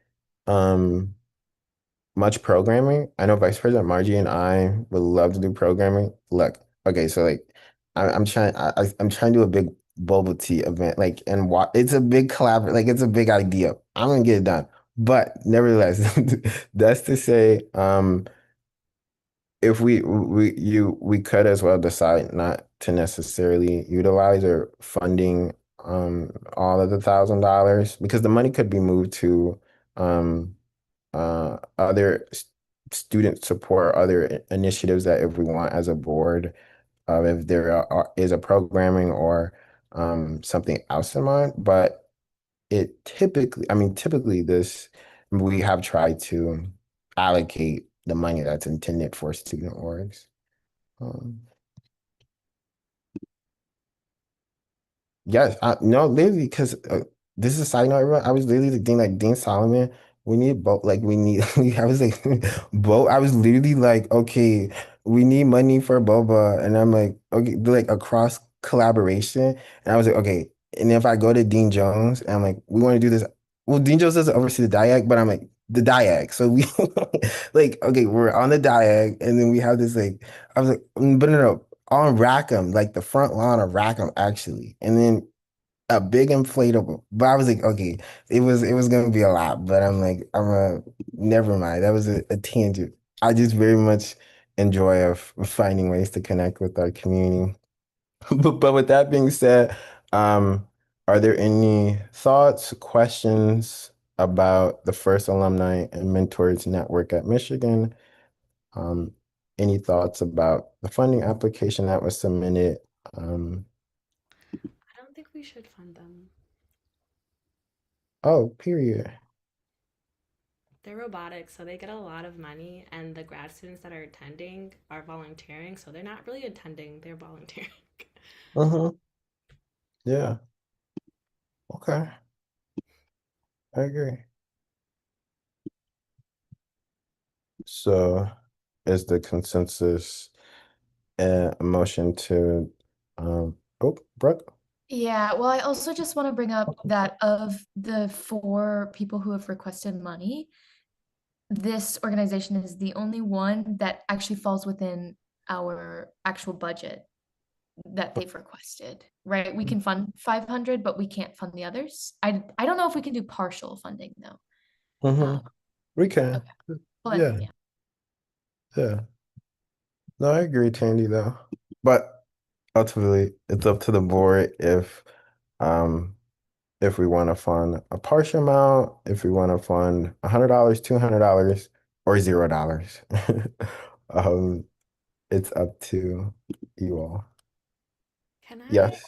um much programming. I know Vice President Margie and I would love to do programming. Look, okay, so like I'm trying to do a big bubble tea event, like and it's a big collab, like it's a big idea. I'm gonna get it done. But nevertheless, that's to say, if we could as well decide not to necessarily utilize or funding all of the $1,000 because the money could be moved to um other student support, other initiatives that if we want as a board, if there is a programming or something else in mind. But typically this we have tried to allocate the money that's intended for student orgs. Um, Yes, no, literally, because this is a side note, everyone. I was literally thinking like Dean Solomon. We need both. Like we need. I was like, both. I was literally like, okay, we need money for boba, and I'm like, okay, like a cross collaboration. And I was like, okay. And if I go to Dean Jones, and I'm like, we want to do this. Well, Dean Jones doesn't oversee the diag, but I'm like the diag. So we like, okay, we're on the diag, and then we have this like. I was like, but no, on Rackham, like the front lawn of Rackham, actually, and then a big inflatable. But I was like, okay, it was gonna be a lot, but I'm like, never mind. That was a tangent. I just very much enjoy of finding ways to connect with our community. But with that being said, are there any thoughts, questions about the First Alumni and Mentors Network at Michigan? Um, any thoughts about the funding application that was submitted? Um, I don't think we should fund them. oh, period. They're robotics, so they get a lot of money, and the grad students that are attending are volunteering, so they're not really attending, they're volunteering. Uh-huh. Yeah. Okay. I agree. So is the consensus a motion to oh, Brooke? Yeah, well, I also just want to bring up that of the 4 people who have requested money, this organization is the only one that actually falls within our actual budget that they've requested, right? We can fund 500, but we can't fund the others. I don't know if we can do partial funding though. Mm-hmm. We can. Okay. Well, Yeah. yeah. Yeah. No, I agree, Tandy, though. But ultimately, it's up to the board um if we want to fund a partial amount, if we want to fund $100, $200, or $0. Um, it's up to you all. Can I? Yes,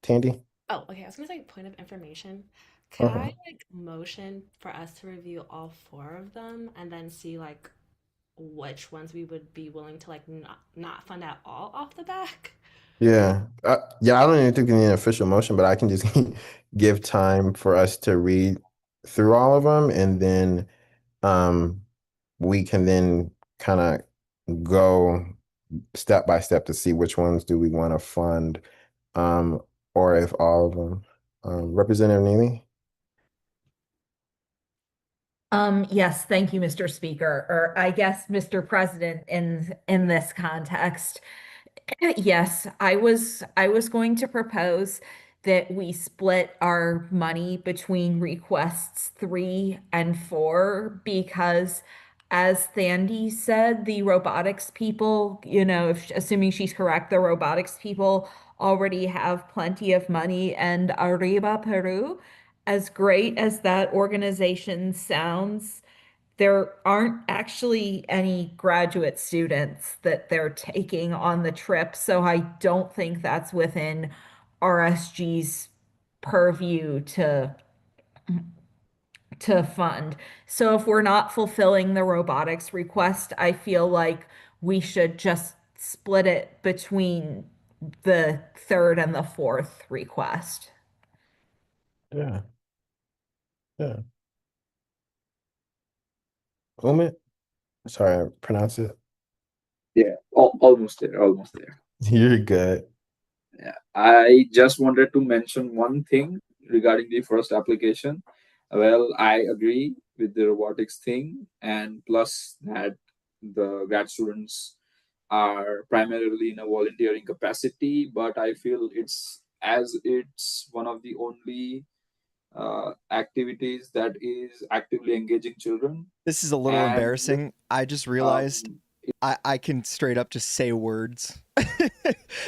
Tandy? Oh, okay. I was gonna say point of information. Could Uh-huh. I like motion for us to review all 4 of them and then see like which ones we would be willing to like not fund at all off the back? Yeah. Yeah, I don't even think we need an official motion, but I can just give time for us to read through all of them and then um we can then kind of go step by step to see which ones do we want to fund, um, or if all of them. Representative Neely? Yes, thank you, Mr. Speaker, or I guess Mr. President in this context. Yes, I was going to propose that we split our money between requests 3 and 4 because as Thandi said, the robotics people, if assuming she's correct, the robotics people already have plenty of money and Arriba Peru, as great as that organization sounds, there aren't actually any graduate students that they're taking on the trip. So I don't think that's within RSG's purview to fund. So if we're not fulfilling the robotics request, I feel like we should just split it between the third and the fourth request. Yeah, yeah. Umit, sorry, I pronounce it. Yeah, almost there, almost there. You're good. Yeah, I just wanted to mention one thing regarding the first application. Well, I agree with the robotics thing, and plus that the grad students are primarily in a volunteering capacity, but I feel it's one of the only activities that is actively engaging children. This is a little And embarrassing. I just realized I can straight up just say words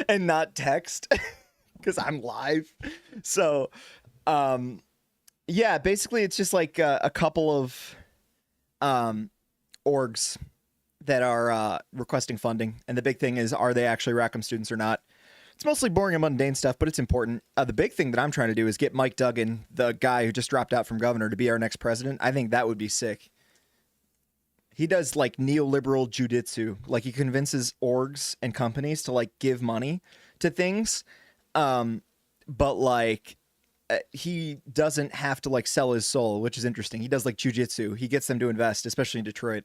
and not text because I'm live. So, yeah, basically it's just like a couple of orgs that are requesting funding. And the big thing is, are they actually Rackham students or not? It's mostly boring and mundane stuff, but it's important. The big thing that I'm trying to do is get Mike Duggan, the guy who just dropped out from governor, to be our next president. I think that would be sick. He does like neoliberal jujitsu. Like he convinces orgs and companies to like give money to things. But like he doesn't have to like sell his soul, which is interesting. He does like jujitsu. He gets them to invest, especially in Detroit.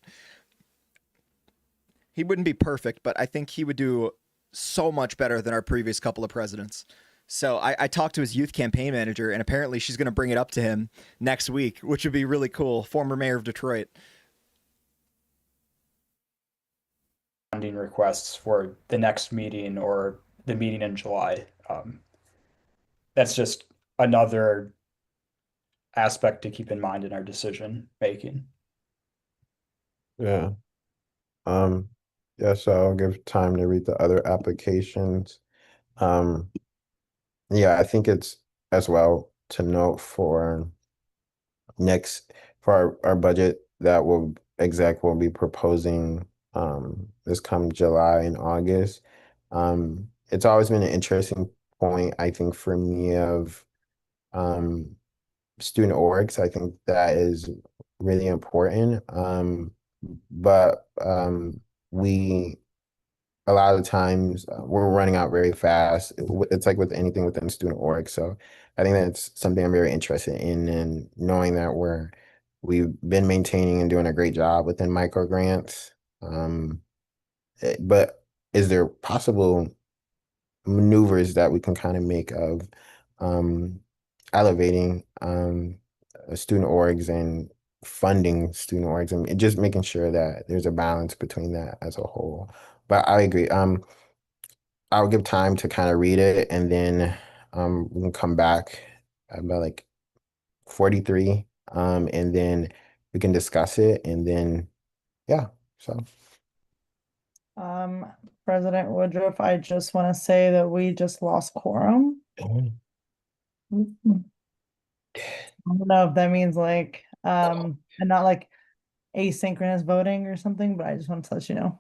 He wouldn't be perfect, but I think he would do so much better than our previous couple of presidents. So I talked to his youth campaign manager, and apparently she's going to bring it up to him next week, which would be really cool. Former mayor of Detroit. Funding requests for the next meeting or the meeting in July. That's just another aspect to keep in mind in our decision making. Yeah. Yeah, so I'll give time to read the other applications. Yeah, I think it's as well to note for next for our budget that will exec will be proposing this come July and August. It's always been an interesting point, I think, for me of student orgs. I think that is really important. But we a lot of times we're running out very fast. It's like with anything within student org. So I think that's something I'm very interested in, and knowing that we've been maintaining and doing a great job within micro grants. But is there possible maneuvers that we can kind of make of elevating student orgs and funding student orgs and just making sure that there's a balance between that as a whole? But I agree. I'll give time to kind of read it, and then we can come back about like 43, and then we can discuss it, and then yeah. So President Woodruff, I just want to say that we just lost quorum. I don't know if that means like and not like asynchronous voting or something, but I just wanted to let you know.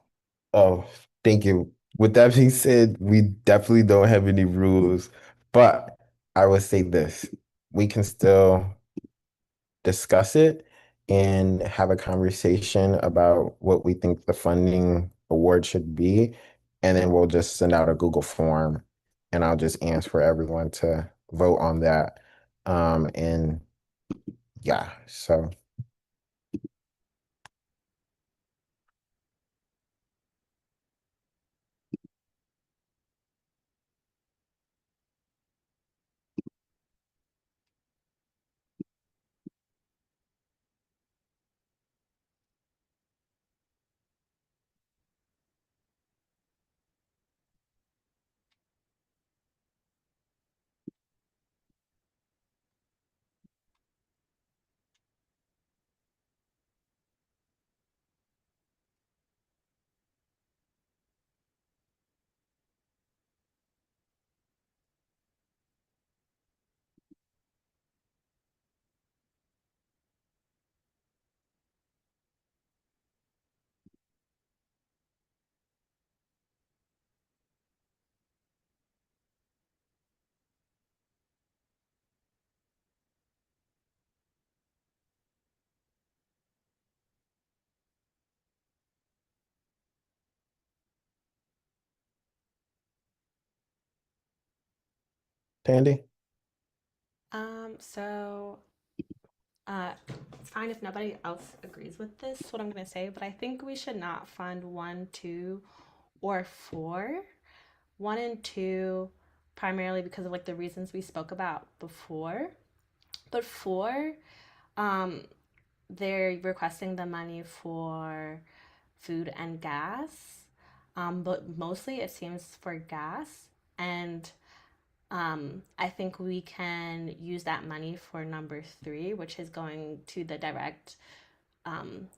oh, thank you. With that being said, we definitely don't have any rules, but I would say this: we can still discuss it and have a conversation about what we think the funding award should be. And then we'll just send out a Google form, and I'll just ask for everyone to vote on that. And yeah, so Tandy? So it's fine if nobody else agrees with this, what I'm gonna say, but I think we should not fund 1, 2, or 4. 1 and 2, primarily because of like the reasons we spoke about before. But 4, um, they're requesting the money for food and gas. But mostly it seems for gas. And I think we can use that money for number 3, which is going to the direct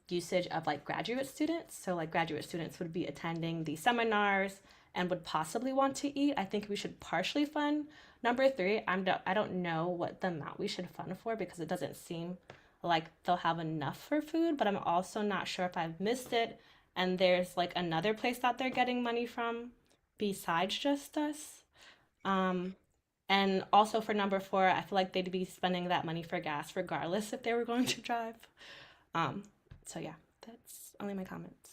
usage of like graduate students. So like graduate students would be attending the seminars and would possibly want to eat. I think we should partially fund number 3. I don't know what the amount we should fund for because it doesn't seem like they'll have enough for food, but I'm also not sure if I've missed it and there's like another place that they're getting money from besides just us. Um, and also for number 4, I feel like they'd be spending that money for gas regardless if they were going to drive. Um, so yeah, that's only my comments.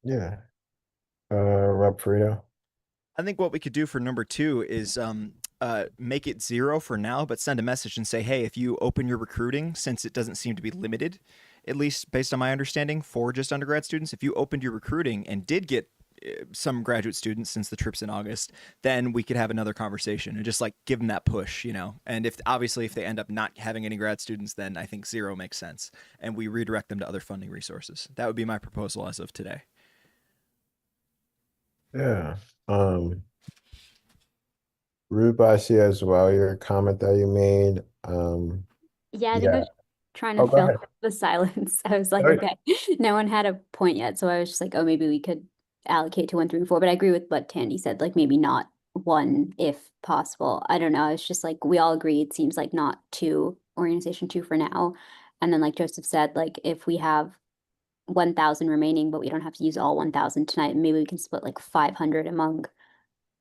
Yeah. Rob Frito. I think what we could do for number 2 is make it 0 for now, but send a message and say, hey, if you open your recruiting, since it doesn't seem to be limited, at least based on my understanding, for just undergrad students, if you opened your recruiting and did get some graduate students since the trip's in August, then we could have another conversation and just like give them that push, you know. And if obviously if they end up not having any grad students, then I think 0 makes sense and we redirect them to other funding resources. That would be my proposal as of today. Yeah. Rupe, I see as well your comment that you made. Yeah, I think I Yeah. was trying Oh, to go fill ahead. the silence. I was like, Oh, okay, no one had a point yet. So I was just like, oh, maybe we could allocate to 1, 3, and 4. But I agree with what Tandy said, like maybe not 1 if possible. I don't know. It's just like we all agree it seems like not 2, organization 2 for now. And then like Joseph said, like if we have 1,000 remaining, but we don't have to use all 1,000 tonight, maybe we can split like 500 among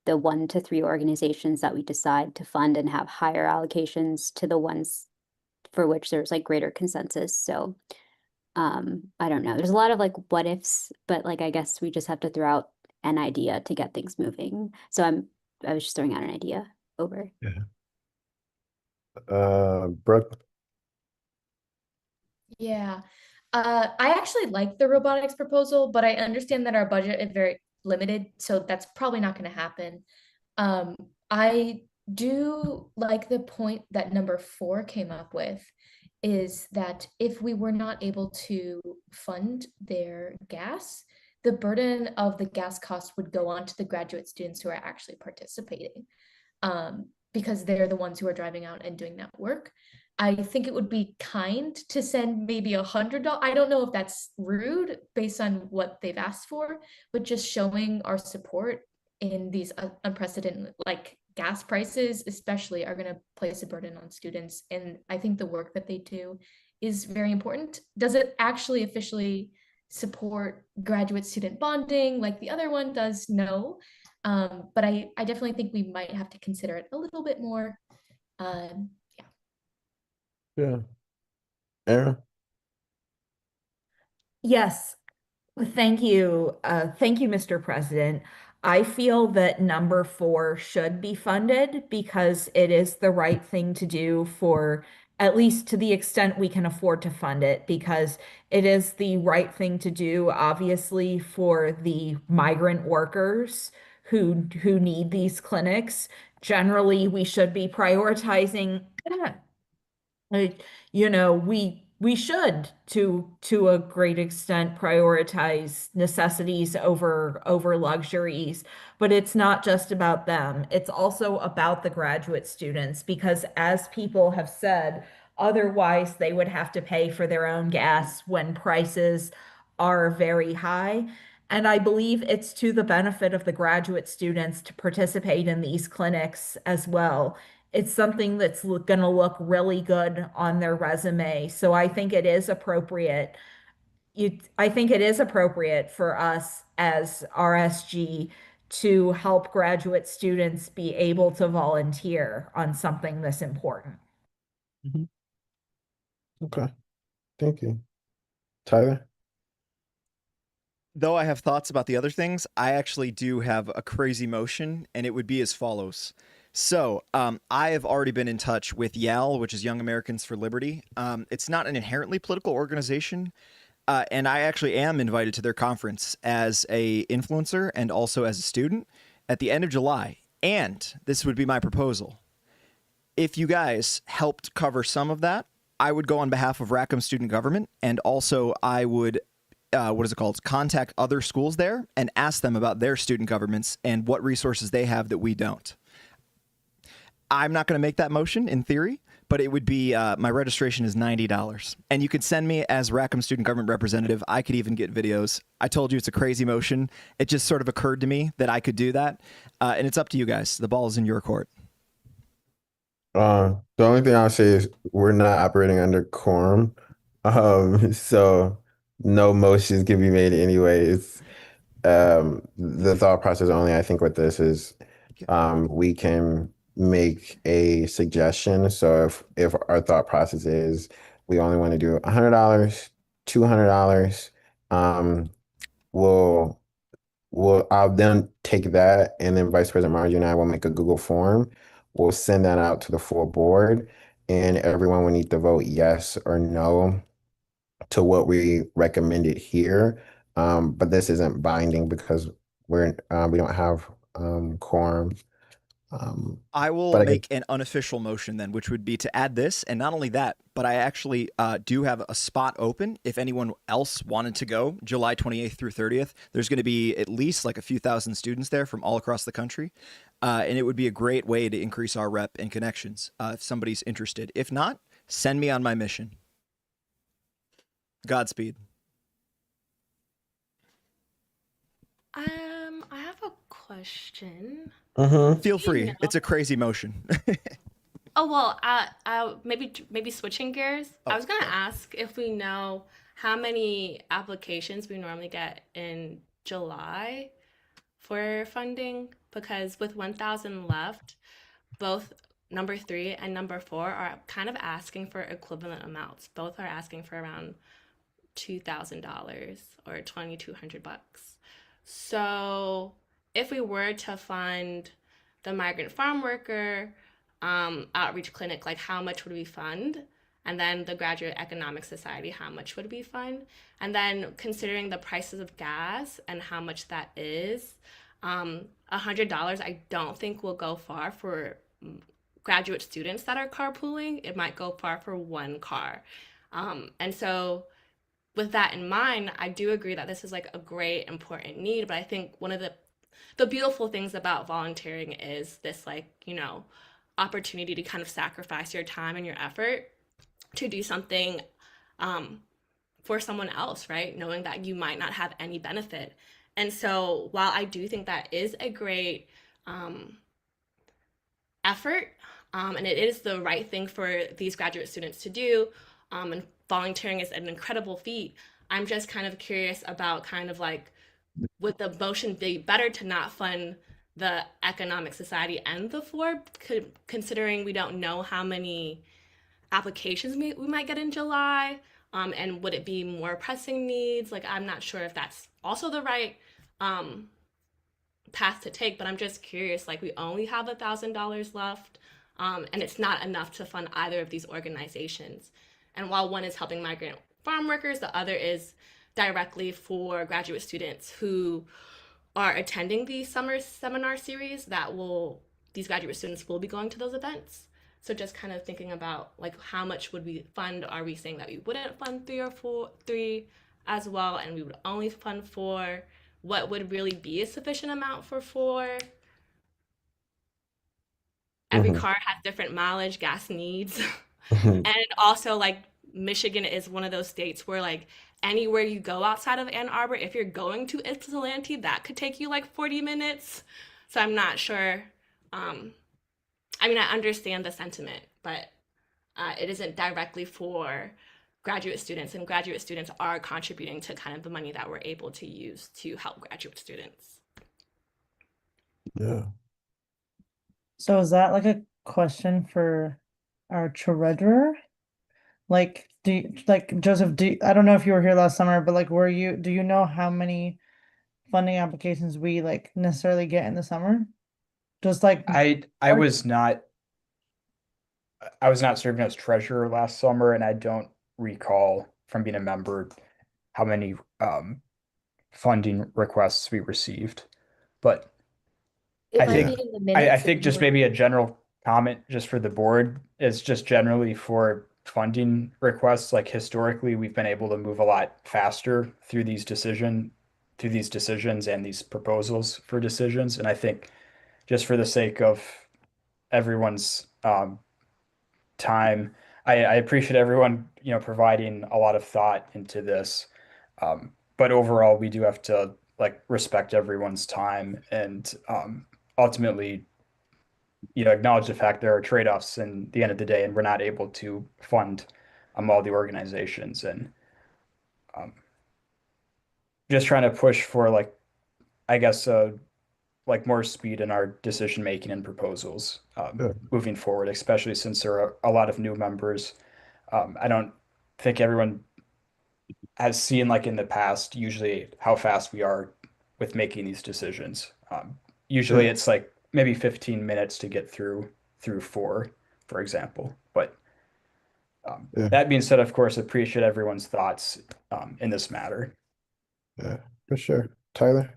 the 1 to 3 organizations that we decide to fund and have higher allocations to the ones for which there's like greater consensus. So I don't know. There's a lot of like what ifs, but like I guess we just have to throw out an idea to get things moving. So I was just throwing out an idea over. yeah. Brooke. Yeah. I actually like the robotics proposal, but I understand that our budget is very limited, so that's probably not going to happen. I do like the point that number 4 came up with, is that if we were not able to fund their gas, the burden of the gas cost would go on to the graduate students who are actually participating, because they're the ones who are driving out and doing that work. I think it would be kind to send maybe $100. I don't know if that's rude based on what they've asked for, but just showing our support in these unprecedented like gas prices especially are going to place a burden on students. And I think the work that they do is very important. Does it actually officially support graduate student bonding like the other one does? No. But I definitely think we might have to consider it a little bit more. Yeah. Aaron. Yes. Thank you. Thank you, Mr. President. I feel that number 4 should be funded because it is the right thing to do for at least to the extent we can afford to fund it, because it is the right thing to do, obviously, for the migrant workers who need these clinics. Generally, we should be prioritizing you know, we should to a great extent prioritize necessities over luxuries, but it's not just about them. It's also about the graduate students because as people have said, otherwise they would have to pay for their own gas when prices are very high. And I believe it's to the benefit of the graduate students to participate in these clinics as well. It's something that's going to look really good on their resume. So I think it is appropriate. I think it is appropriate for us as RSG to help graduate students be able to volunteer on something this important. Okay. Thank you. Tyler. Though I have thoughts about the other things, I actually do have a crazy motion, and it would be as follows. So, I have already been in touch with YAL, which is Young Americans for Liberty. It's not an inherently political organization, and I actually am invited to their conference as a influencer and also as a student at the end of July. And this would be my proposal. If you guys helped cover some of that, I would go on behalf of Rackham Student Government, and also I would contact other schools there and ask them about their student governments and what resources they have that we don't. I'm not going to make that motion in theory, but it would be my registration is $90, and you could send me as Rackham Student Government representative. I could even get videos. I told you it's a crazy motion. It just sort of occurred to me that I could do that, and it's up to you guys. The ball is in your court. The only thing I'll say is we're not operating under quorum, so no motions can be made anyways. The thought process only, I think, with this is we can make a suggestion. So if our thought process is we only want to do $100, $200, I'll then take that, and then Vice President Margie and I will make a Google form. We'll send that out to the full board, and everyone will need to vote yes or no to what we recommended here. But this isn't binding because we don't have quorum. I will but I make an unofficial motion then, which would be to add this, and not only that, but I actually do have a spot open if anyone else wanted to go July 28th through 30th. There's going to be at least like a few thousand students there from all across the country, and it would be a great way to increase our rep and connections if somebody's interested. If not, send me on my mission. Godspeed. I have a question. Feel free. It's a crazy motion. Oh well, maybe switching gears. I was gonna ask if we know how many applications we normally get in July for funding, because with 1,000 left, both number 3 and number 4 are kind of asking for equivalent amounts. Both are asking for around $2,000 or $2,200. So if we were to fund the migrant farm worker outreach clinic, like how much would we fund? And then the Graduate Economic Society, how much would we fund? And then considering the prices of gas and how much that is, $100 I don't think will go far for graduate students that are carpooling. It might go far for one car. And so with that in mind, I do agree that this is like a great important need, but I think one of the beautiful things about volunteering is this, like, opportunity to kind of sacrifice your time and your effort to do something for someone else, right? Knowing that you might not have any benefit. And so while I do think that is a great effort, and it is the right thing for these graduate students to do, and volunteering is an incredible feat, I'm just kind of curious about kind of like, would the motion be better to not fund the Economic Society and the FORB, considering we don't know how many applications we might get in July? And would it be more pressing needs? Like, I'm not sure if that's also the right path to take, but I'm just curious, like, we only have $1,000 left, and it's not enough to fund either of these organizations. And while one is helping migrant farm workers, the other is directly for graduate students who are attending the summer seminar series these graduate students will be going to those events. So just kind of thinking about, like, how much would we fund? Are we saying that we wouldn't fund three as well, and we would only fund 4? What would really be a sufficient amount for 4? Every car has different mileage, gas needs. And also, like, Michigan is one of those states where, like, anywhere you go outside of Ann Arbor, if you're going to Ypsilanti, that could take you like 40 minutes. So I'm not sure. I mean, I understand the sentiment, but it isn't directly for graduate students, and graduate students are contributing to kind of the money that we're able to use to help graduate students. Yeah. So is that like a question for our treasurer? Like, Joseph, I don't know if you were here last summer, but like, do you know how many funding applications we like necessarily get in the summer? Just like I was not serving as treasurer last summer, and I don't recall from being a member how many funding requests we received. But It I might think be in the minutes. I if think you just were- maybe a general comment just for the board is just generally for funding requests, like historically, we've been able to move a lot faster through these decisions and these proposals for decisions. And I think just for the sake of everyone's time, I appreciate everyone, providing a lot of thought into this. But overall, we do have to like respect everyone's time and ultimately, acknowledge the fact there are trade-offs in the end of the day, and we're not able to fund all the organizations, and just trying to push for like, I guess, like more speed in our decision making and proposals moving forward, especially since there are a lot of new members. I don't think everyone has seen like in the past usually how fast we are with making these decisions. Usually it's like maybe 15 minutes to get through four, for example. But that being said, of course, appreciate everyone's thoughts in this matter. Yeah, for sure. Tyler?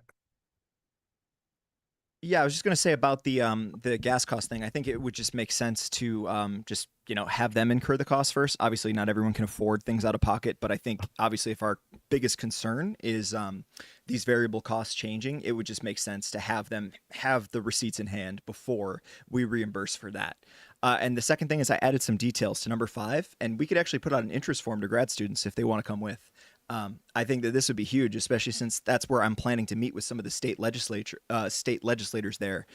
Yeah, I was just gonna say about the gas cost thing. I think it would just make sense to just have them incur the cost first. Obviously, not everyone can afford things out of pocket, but I think obviously if our biggest concern is these variable costs changing, it would just make sense to have them have the receipts in hand before we reimburse for that. And the second thing is I added some details to number 5, and we could actually put out an interest form to grad students if they want to come with. I think that this would be huge, especially since that's where I'm planning to meet with some of the state legislators there.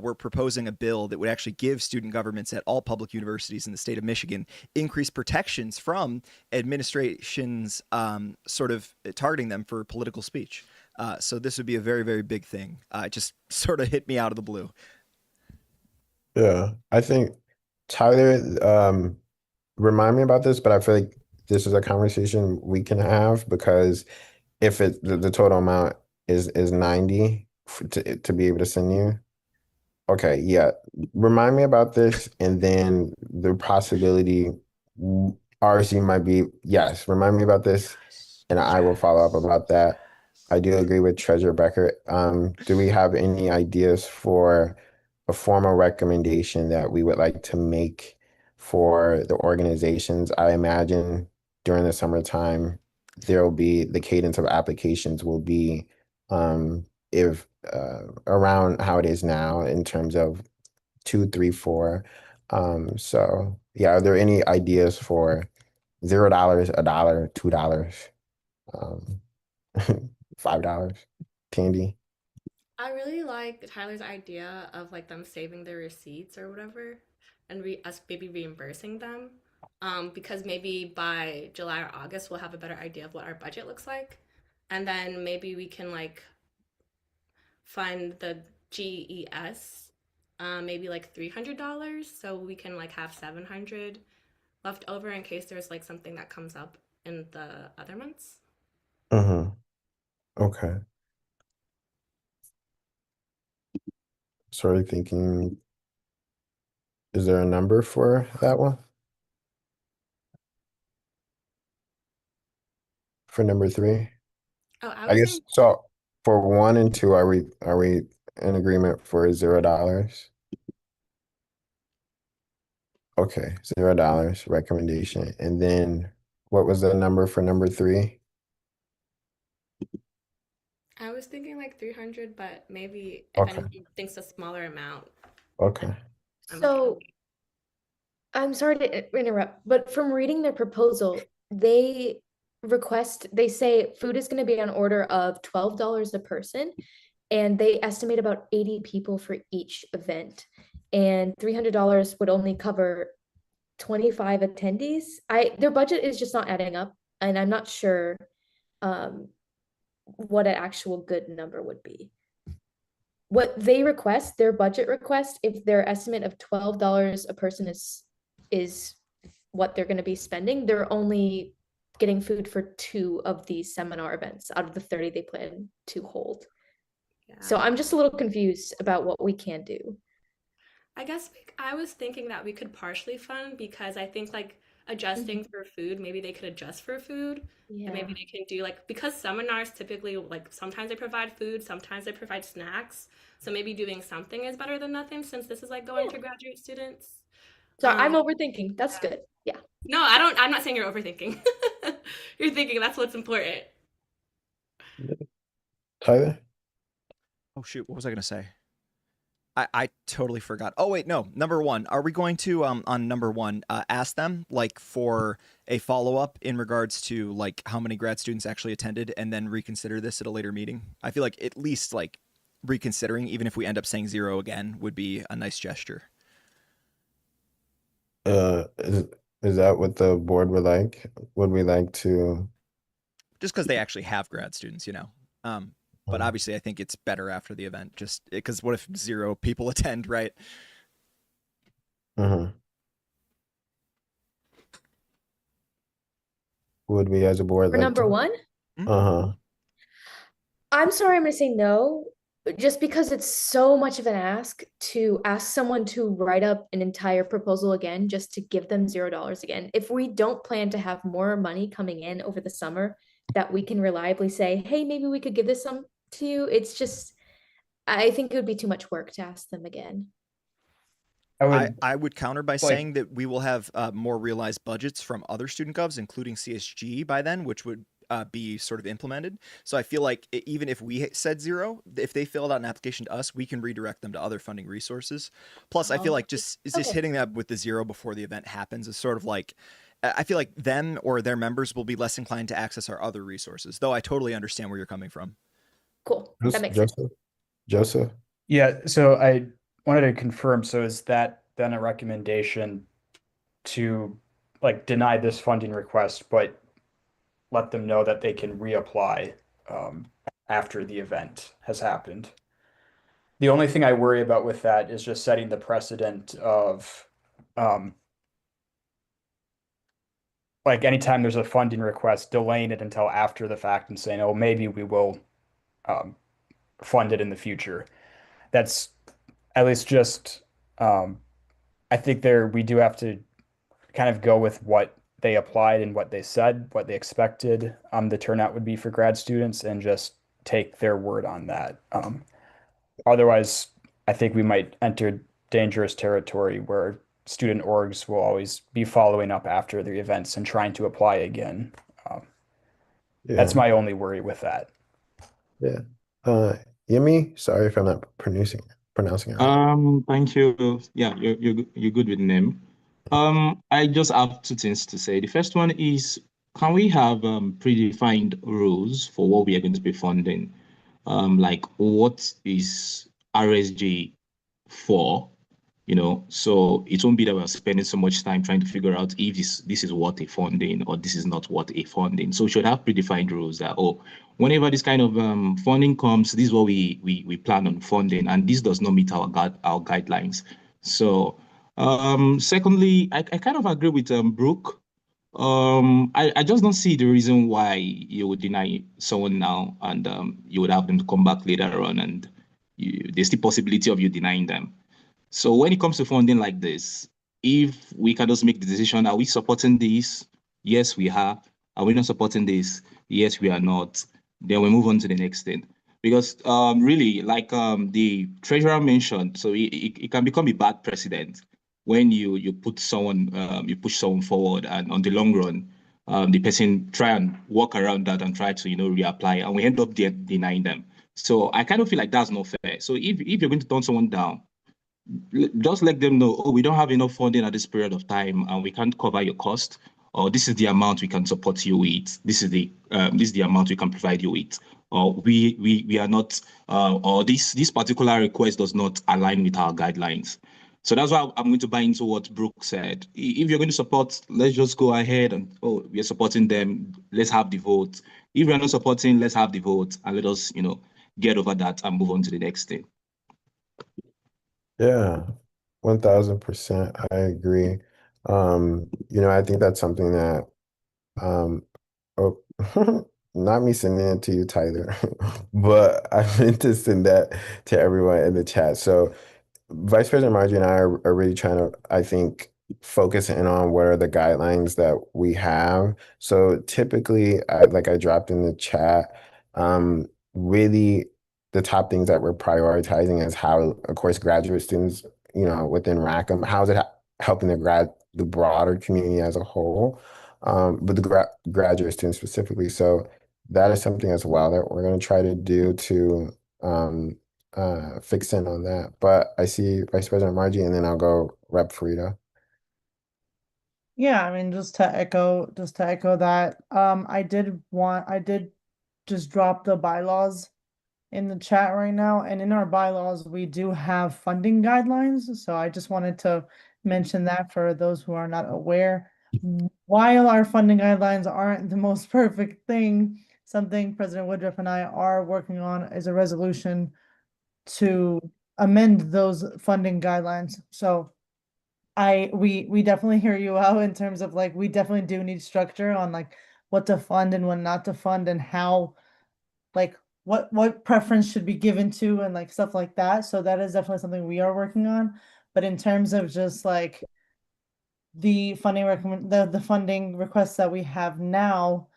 We're proposing a bill that would actually give student governments at all public universities in the state of Michigan increased protections from administrations sort of targeting them for political speech. So this would be a very, very big thing. It just sort of hit me out of the blue. Yeah, I think Tyler, remind me about this, but I feel like this is a conversation we can have because if the total amount is 90 to be able to send you. Okay, yeah. Remind me about this, and then the possibility RC might be, yes, remind me about this, and I will follow up about that. I do agree with Treasurer Becker. Do we have any ideas for a formal recommendation that we would like to make for the organizations? I imagine during the summertime, there will be the cadence of applications will be if around how it is now in terms of 2, 3, 4. So yeah, are there any ideas for $0, $1, $2, um, $5, Tandy? I really like Tyler's idea of like them saving their receipts or whatever, and us maybe reimbursing them. Because maybe by July or August we'll have a better idea of what our budget looks like, and then maybe we can like fund the GES, maybe like $300, so we can like have 700 left over in case there's like something that comes up in the other months. Mm-hmm. Okay. Sort of thinking, is there a number for that one? For number 3? Oh, I I was guess thinking, so. For 1 and 2, are we in agreement for $0? Okay, $0 recommendation. And then what was the number for number 3? I was thinking like 300, but maybe if Okay. anyone thinks a smaller amount, Okay. I'm So I'm sorry to interrupt, but from reading their proposal, they say food is going to be on order of $12 a person, and they estimate about 80 people for each event. And $300 would only cover 25 attendees. Their budget is just not adding up, and I'm not sure what an actual good number would be. What they request, their budget request, if their estimate of $12 a person is what they're going to be spending, they're only getting food for 2 of these seminar events out of the 30 they plan to hold. So I'm just a little confused about what we can do. I guess I was thinking that we could partially fund because I think like adjusting for food, maybe they could adjust for food. And maybe they can do like because seminars typically like sometimes they provide food, sometimes they provide snacks. So maybe doing something is better than nothing since this is like going to graduate students. So I'm overthinking. That's good. Yeah. No, I'm not saying you're overthinking. You're thinking that's what's important. Tyler? Oh shoot, what was I gonna say? I totally forgot. Oh wait, no. Number one, are we going to on number one ask them like for a follow up in regards to like how many grad students actually attended, and then reconsider this at a later meeting? I feel like at least like reconsidering, even if we end up saying 0 again, would be a nice gesture. Is that what the board would like? Would we like to? Just because they actually have grad students, you know. But obviously, I think it's better after the event, just because what if 0 people attend, right? Would we as a board For like number to? one, I'm sorry, I'm gonna say no, just because it's so much of an ask to ask someone to write up an entire proposal again, just to give them $0 again. If we don't plan to have more money coming in over the summer that we can reliably say, hey, maybe we could give this some to you, it's just, I think it would be too much work to ask them again. I would counter by saying that we will have more realized budgets from other student govs, including CSG, by then, which would be sort of implemented. So I feel like even if we said 0, if they filled out an application to us, we can redirect them to other funding resources. Plus, I feel like just hitting that with the 0 before the event happens is sort of like, I feel like them or their members will be less inclined to access our other resources, though I totally understand where you're coming from. Cool. That makes sense. Joseph? Yeah, so I wanted to confirm, so is that then a recommendation to like deny this funding request, but let them know that they can reapply after the event has happened? The only thing I worry about with that is just setting the precedent of like anytime there's a funding request, delaying it until after the fact and saying, oh, maybe we will fund it in the future. That's at least just I think we do have to kind of go with what they applied and what they said, what they expected the turnout would be for grad students, and just take their word on that. Otherwise, I think we might enter dangerous territory where student orgs will always be following up after the events and trying to apply again. That's my only worry with that. Yeah. Yemi, sorry if I'm not pronouncing it right. Thank you. Yeah, you're good with name. I just have two things to say. The first one is, can we have predefined rules for what we are going to be funding? Like what is RSG for? You know, so it won't be that we're spending so much time trying to figure out if this is what a funding or this is not what a funding. So we should have predefined rules that, oh, whenever this kind of funding comes, this is what we plan on funding, and this does not meet our guidelines. So secondly, I kind of agree with Brooke. I just don't see the reason why you would deny someone now and you would have them to come back later on, and there's the possibility of you denying them. So when it comes to funding like this, if we can just make the decision, are we supporting this? Yes, we are. Are we not supporting this? Yes, we are not. Then we move on to the next thing. Because really, like the treasurer mentioned, so it can become a bad precedent when you put someone, you push someone forward, and on the long run, the person try and walk around that and try to reapply, and we end up denying them. So I kind of feel like that's not fair. So if you're going to turn someone down, just let them know, oh, we don't have enough funding at this period of time and we can't cover your cost, or this is the amount we can support you with, this is the amount we can provide you with, or we are not or this particular request does not align with our guidelines. So that's why I'm going to buy into what Brooke said. If you're going to support, let's just go ahead and, oh, we're supporting them, let's have the vote. If we're not supporting, let's have the vote and let us get over that and move on to the next thing. Yeah, 1000%. I agree. I think that's something that, oh, not me sending it to you, Tyler, but I meant to send that to everyone in the chat. So Vice President Margie and I are really trying to, I think, focus in on what are the guidelines that we have. So typically, like I dropped in the chat, really the top things that we're prioritizing is how, of course, graduate students, within Rackham, how is it helping the broader community as a whole, but the graduate students specifically. So that is something as well that we're going to try to do to fix in on that. But I see Vice President Margie, and then I'll go Rep Frida. Yeah, I mean, just to echo that, I did just drop the bylaws in the chat right now, and in our bylaws, we do have funding guidelines, so I just wanted to mention that for those who are not aware. While our funding guidelines aren't the most perfect thing, something President Woodruff and I are working on is a resolution to amend those funding guidelines. So we definitely hear you out in terms of like, we definitely do need structure on like what to fund and what not to fund and how, like what preference should be given to and like stuff like that. So that is definitely something we are working on. But in terms of just like the the funding requests that we have now,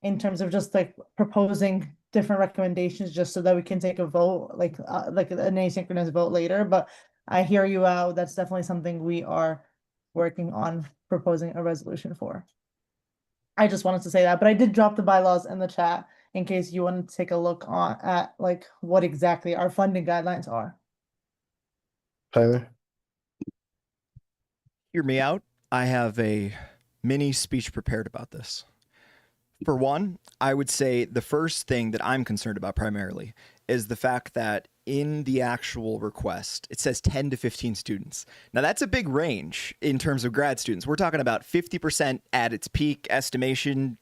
in terms of just like proposing different recommendations just so that we can take a vote, like an asynchronous vote later. But I hear you out. That's definitely something we are working on proposing a resolution for. I just wanted to say that, but I did drop the bylaws in the chat in case you wanted to take a look at like what exactly our funding guidelines are. Tyler? Hear me out. I have a mini speech prepared about this. For one, I would say the first thing that I'm concerned about primarily is the fact that in the actual request, it says 10 to 15 students. Now, that's a big range in terms of grad students. We're talking about 50% at its peak estimation,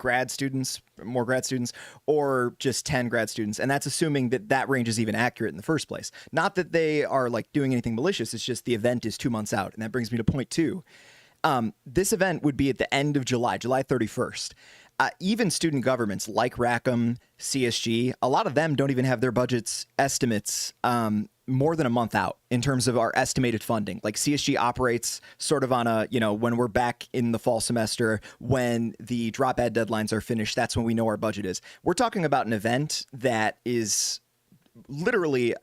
more grad students, or just 10 grad students. And that's assuming that that range is even accurate in the first place. Not that they are like doing anything malicious. It's just the event is 2 months out. And that brings me to point two. This event would be at the end of July 31st. Even student governments like Rackham, CSG, a lot of them don't even have their budgets estimates more than a month out in terms of our estimated funding. Like CSG operates sort of on a, when we're back in the fall semester, when the drop ed deadlines are finished, that's when we know our budget is. We're talking about an event that is literally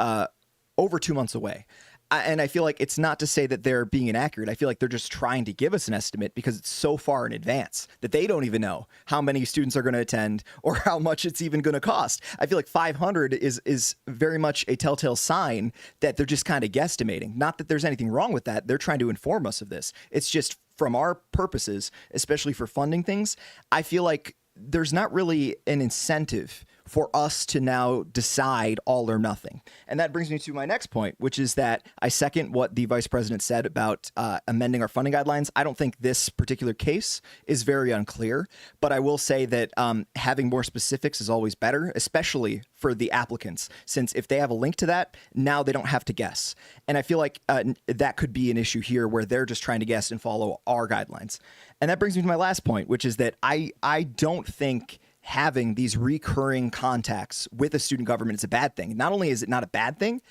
over 2 months away. And I feel like it's not to say that they're being inaccurate. I feel like they're just trying to give us an estimate because it's so far in advance that they don't even know how many students are going to attend or how much it's even going to cost. I feel like 500 is very much a telltale sign that they're just kind of guesstimating. Not that there's anything wrong with that. They're trying to inform us of this. It's just from our purposes, especially for funding things, I feel like there's not really an incentive for us to now decide all or nothing. And that brings me to my next point, which is that I second what the vice president said about amending our funding guidelines. I don't think this particular case is very unclear, but I will say that having more specifics is always better, especially for the applicants, since if they have a link to that, now they don't have to guess. And I feel like that could be an issue here where they're just trying to guess and follow our guidelines. And that brings me to my last point, which is that I don't think having these recurring contacts with a student government is a bad thing. Not only is it not a bad thing,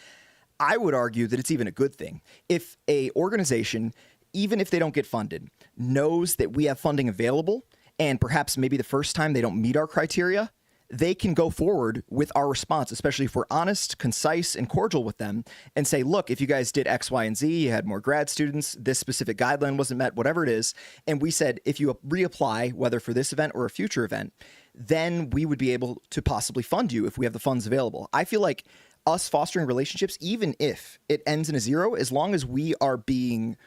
I would argue that it's even a good thing. If a organization, even if they don't get funded, knows that we have funding available, and perhaps maybe the first time they don't meet our criteria, they can go forward with our response, especially if we're honest, concise, and cordial with them, and say, look, if you guys did X, Y, and Z, you had more grad students, this specific guideline wasn't met, whatever it is, and we said, if you reapply, whether for this event or a future event, then we would be able to possibly fund you if we have the funds available. I feel like us fostering relationships, even if it ends in a zero, as long as we are being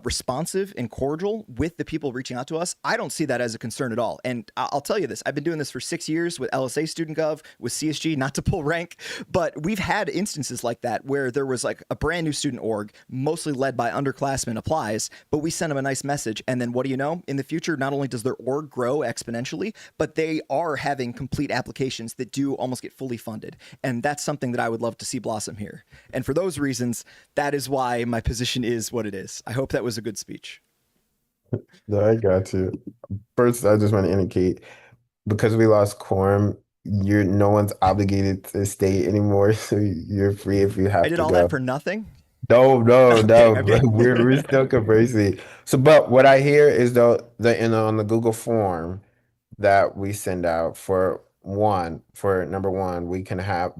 responsive and cordial with the people reaching out to us, I don't see that as a concern at all. And I'll tell you this, I've been doing this for 6 years with LSA Student Gov, with CSG, not to pull rank, but we've had instances like that where there was like a brand new student org, mostly led by underclassmen applies, but we sent them a nice message. And then what do you know? In the future, not only does their org grow exponentially, but they are having complete applications that do almost get fully funded. And that's something that I would love to see blossom here. And for those reasons, that is why my position is what it is. I hope that was a good speech. No, I got you. First, I just want to indicate, because we lost quorum, no one's obligated to stay anymore, so you're free if you I have did to all go. that for nothing. No, no, Okay, no. okay. We're still conversing. So, but what I hear is though that on the Google form that we send out for number one, we can have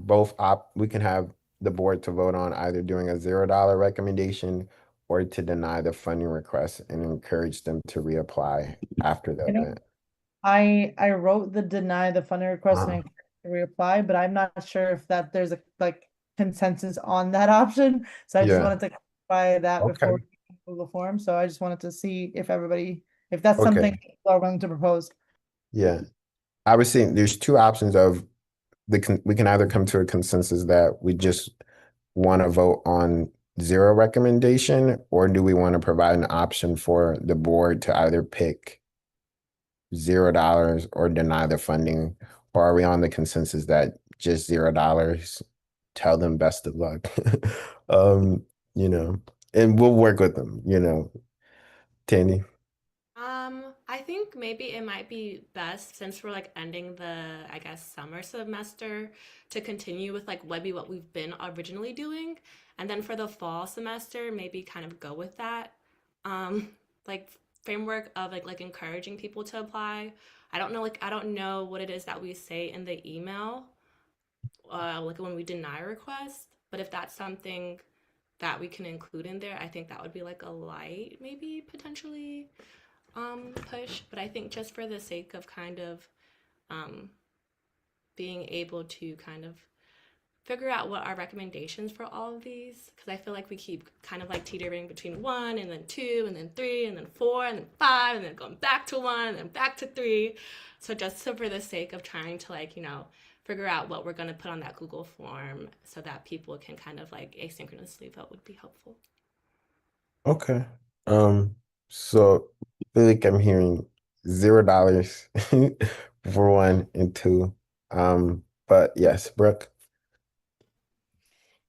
we can have the board to vote on either doing a $0 recommendation or to deny the funding request and encourage them to reapply after the I know event. I wrote the deny the funding request and Uh-huh. encourage to reapply, but I'm not sure if that there's a like consensus on that option. So I just Yeah. wanted to clarify that Okay. before we Google form. So I just wanted to see if everybody, if that's something Okay. people are willing to propose. Yeah. I was saying there's two options of we can either come to a consensus that we just want to vote on zero recommendation, or do we want to provide an option for the board to either pick $0 or deny the funding? Or are we on the consensus that just $0? Tell them best of luck. um, and we'll work with them, Tandy. I think maybe it might be best since we're like ending the, I guess, summer semester to continue with like maybe what we've been originally doing. And then for the fall semester, maybe kind of go with that. Um, like framework of like encouraging people to apply. I don't know what it is that we say in the email, like when we deny a request, but if that's something that we can include in there, I think that would be like a light, maybe potentially push. But I think just for the sake of kind of um, being able to kind of figure out what our recommendations for all of these, because I feel like we keep kind of like teetering between one and then two and then three and then four and then five and then going back to one and then back to three. So just so for the sake of trying to like, figure out what we're going to put on that Google form so that people can kind of like asynchronously vote would be helpful. Okay. So I feel like I'm hearing $0 for one and two. But yes, Brooke.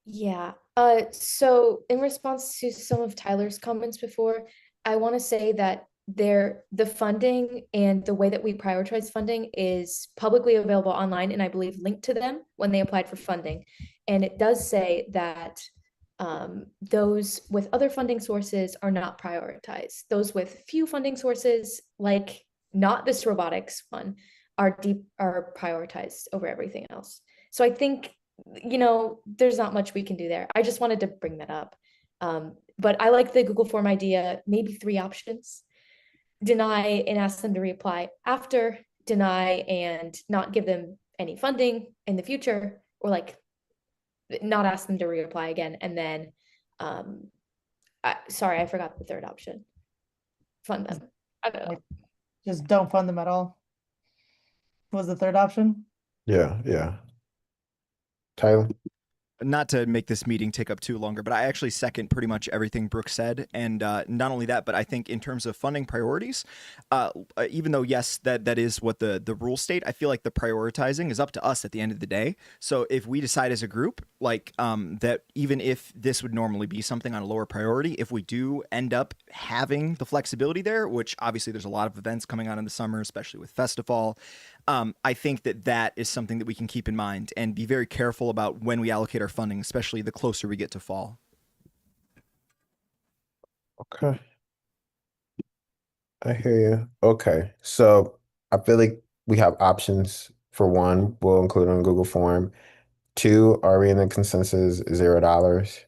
Yeah. So in response to some of Tyler's comments before, I want to say that the funding and the way that we prioritize funding is publicly available online and I believe linked to them when they applied for funding. And it does say that those with other funding sources are not prioritized. Those with few funding sources, like not this robotics one, are prioritized over everything else. So I think there's not much we can do there. I just wanted to bring that up. But I like the Google form idea, maybe three options: deny and ask them to reapply after, deny and not give them any funding in the future, or like not ask them to reapply again. And then, sorry, I forgot the third option. Fund them. I don't know. Like, just don't fund them at all. What was the third option? Yeah, yeah. Tyler. Not to make this meeting take up too longer, but I actually second pretty much everything Brooke said. And not only that, but I think in terms of funding priorities, even though, yes, that is what the rules state, I feel like the prioritizing is up to us at the end of the day. So if we decide as a group, like that, even if this would normally be something on a lower priority, if we do end up having the flexibility there, which obviously there's a lot of events coming on in the summer, especially with Festival, I think that is something that we can keep in mind and be very careful about when we allocate our funding, especially the closer we get to fall. Okay. I hear you. Okay. So I feel like we have options. For one, we'll include on Google Form. Two, are we in the consensus $0?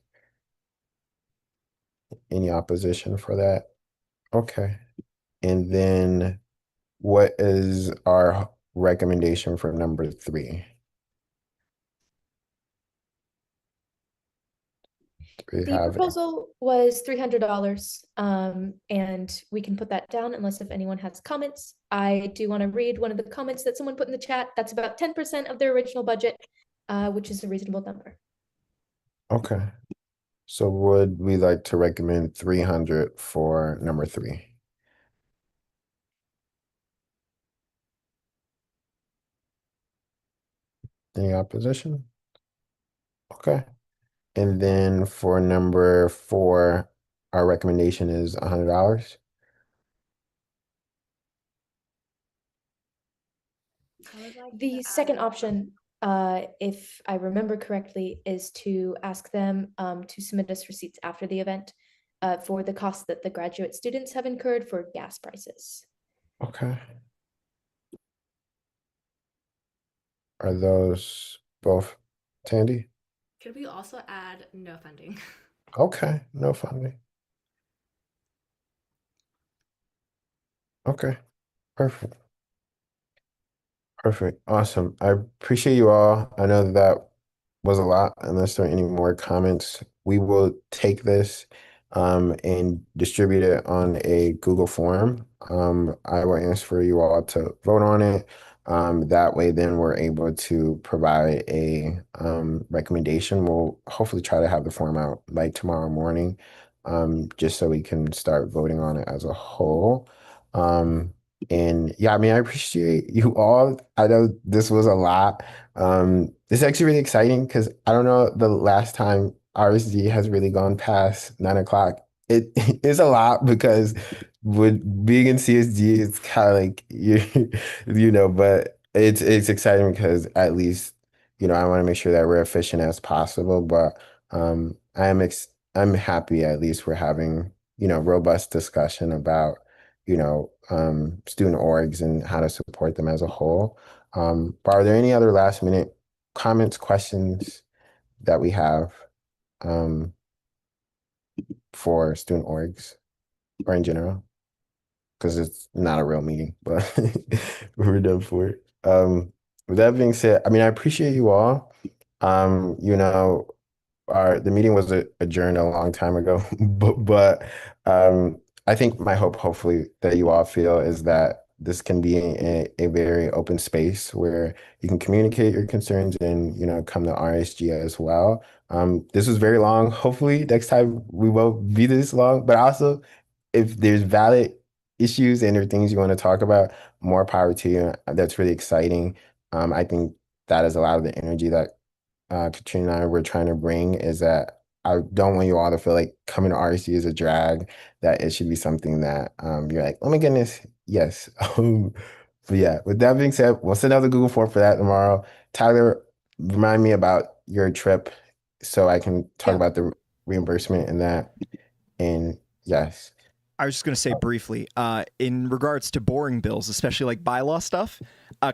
Any opposition for that? Okay. And then what is our recommendation for number three? Do we The have it? proposal was $300, and we can put that down unless if anyone has comments. I do want to read one of the comments that someone put in the chat. That's about 10% of their original budget, which is a reasonable number. Okay. So would we like to recommend 300 for number three? Any opposition? Okay. And then for number four, our recommendation is $100. I would like The to second add, option, if I remember correctly, is to ask them to submit us receipts after the event for the costs that the graduate students have incurred for gas prices. Okay. Are those both Tandy? Could we also add no funding? Okay, no funding. Okay, perfect. Perfect. Awesome. I appreciate you all. I know that was a lot. Unless there are any more comments, we will take this and distribute it on a Google form. I will ask for you all to vote on it. That way, then we're able to provide a recommendation. We'll hopefully try to have the form out by tomorrow morning, just so we can start voting on it as a whole. And yeah, I mean, I appreciate you all. I know this was a lot. This is actually really exciting because I don't know the last time RSD has really gone past 9 o'clock. It is a lot because with being in CSD, it's kind of like but it's exciting because at least, I want to make sure that we're efficient as possible. But I'm happy at least we're having, robust discussion about student orgs and how to support them as a whole. But are there any other last minute comments, questions that we have for student orgs or in general? Because it's not a real meeting, but we're done for it. With that being said, I mean, I appreciate you all. Um, you know, the meeting was adjourned a long time ago, but I think my hope, hopefully, that you all feel is that this can be a very open space where you can communicate your concerns and come to RSG as well. This was very long. Hopefully, next time we won't be this long. But also, if there's valid issues and there are things you want to talk about, more power to you. That's really exciting. I think that is a lot of the energy that Katrina and I were trying to bring is that I don't want you all to feel like coming to RC is a drag, that it should be something that you're like, oh my goodness, yes. But yeah, with that being said, we'll send out the Google form for that tomorrow. Tyler, remind me about your trip so I can talk Yeah. about the reimbursement and that. And yes. I was just going to say briefly, in regards to boring bills, especially like bylaw stuff,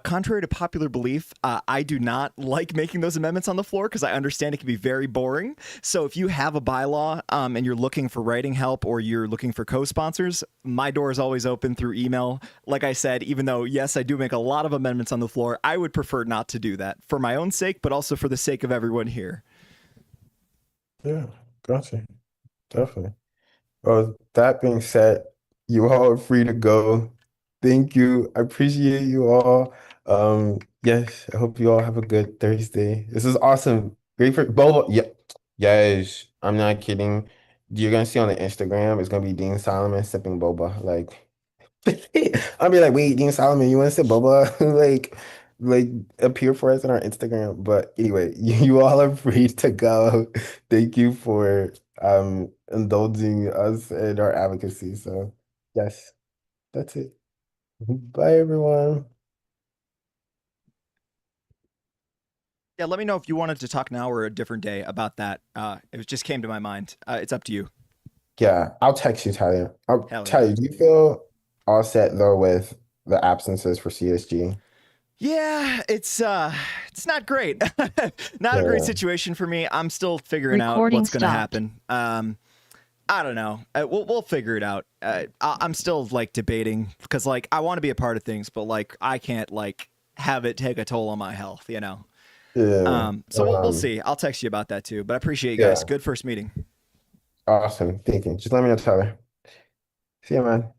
contrary to popular belief, I do not like making those amendments on the floor because I understand it can be very boring. So if you have a bylaw and you're looking for writing help or you're looking for co-sponsors, my door is always open through email. Like I said, even though, yes, I do make a lot of amendments on the floor, I would prefer not to do that for my own sake, but also for the sake of everyone here. Yeah, gotcha. Definitely. Well, that being said, you all are free to go. Thank you. I appreciate you all. Yes, I hope you all have a good Thursday. This is awesome. Great for Boba. Yeah, yes, I'm not kidding. You're gonna see on the Instagram, it's gonna be Dean Solomon sipping boba. Like, I'll be like, wait, Dean Solomon, you want to sip boba? like appear for us on our Instagram. But anyway, you all are free to go. Thank you for indulging us in our advocacy. So yes, that's it. Bye everyone. Yeah, let me know if you wanted to talk now or a different day about that. It just came to my mind. It's up to you. Yeah, I'll text you, Tyler. I'll Hell tell yeah. you, do you feel all set though with the absences for CSG? Yeah, it's not great. Not a great Yeah. situation for me. I'm still figuring out Recording what's going to stopped. happen. I don't know. We'll figure it out. I'm still like debating because like I want to be a part of things, but like I can't like have it take a toll on my health, Yeah. So we'll see. I'll text you about that too. But I appreciate you guys. Yeah. Good first meeting. Awesome. Thank you. Just let me know, Tyler. See you, man.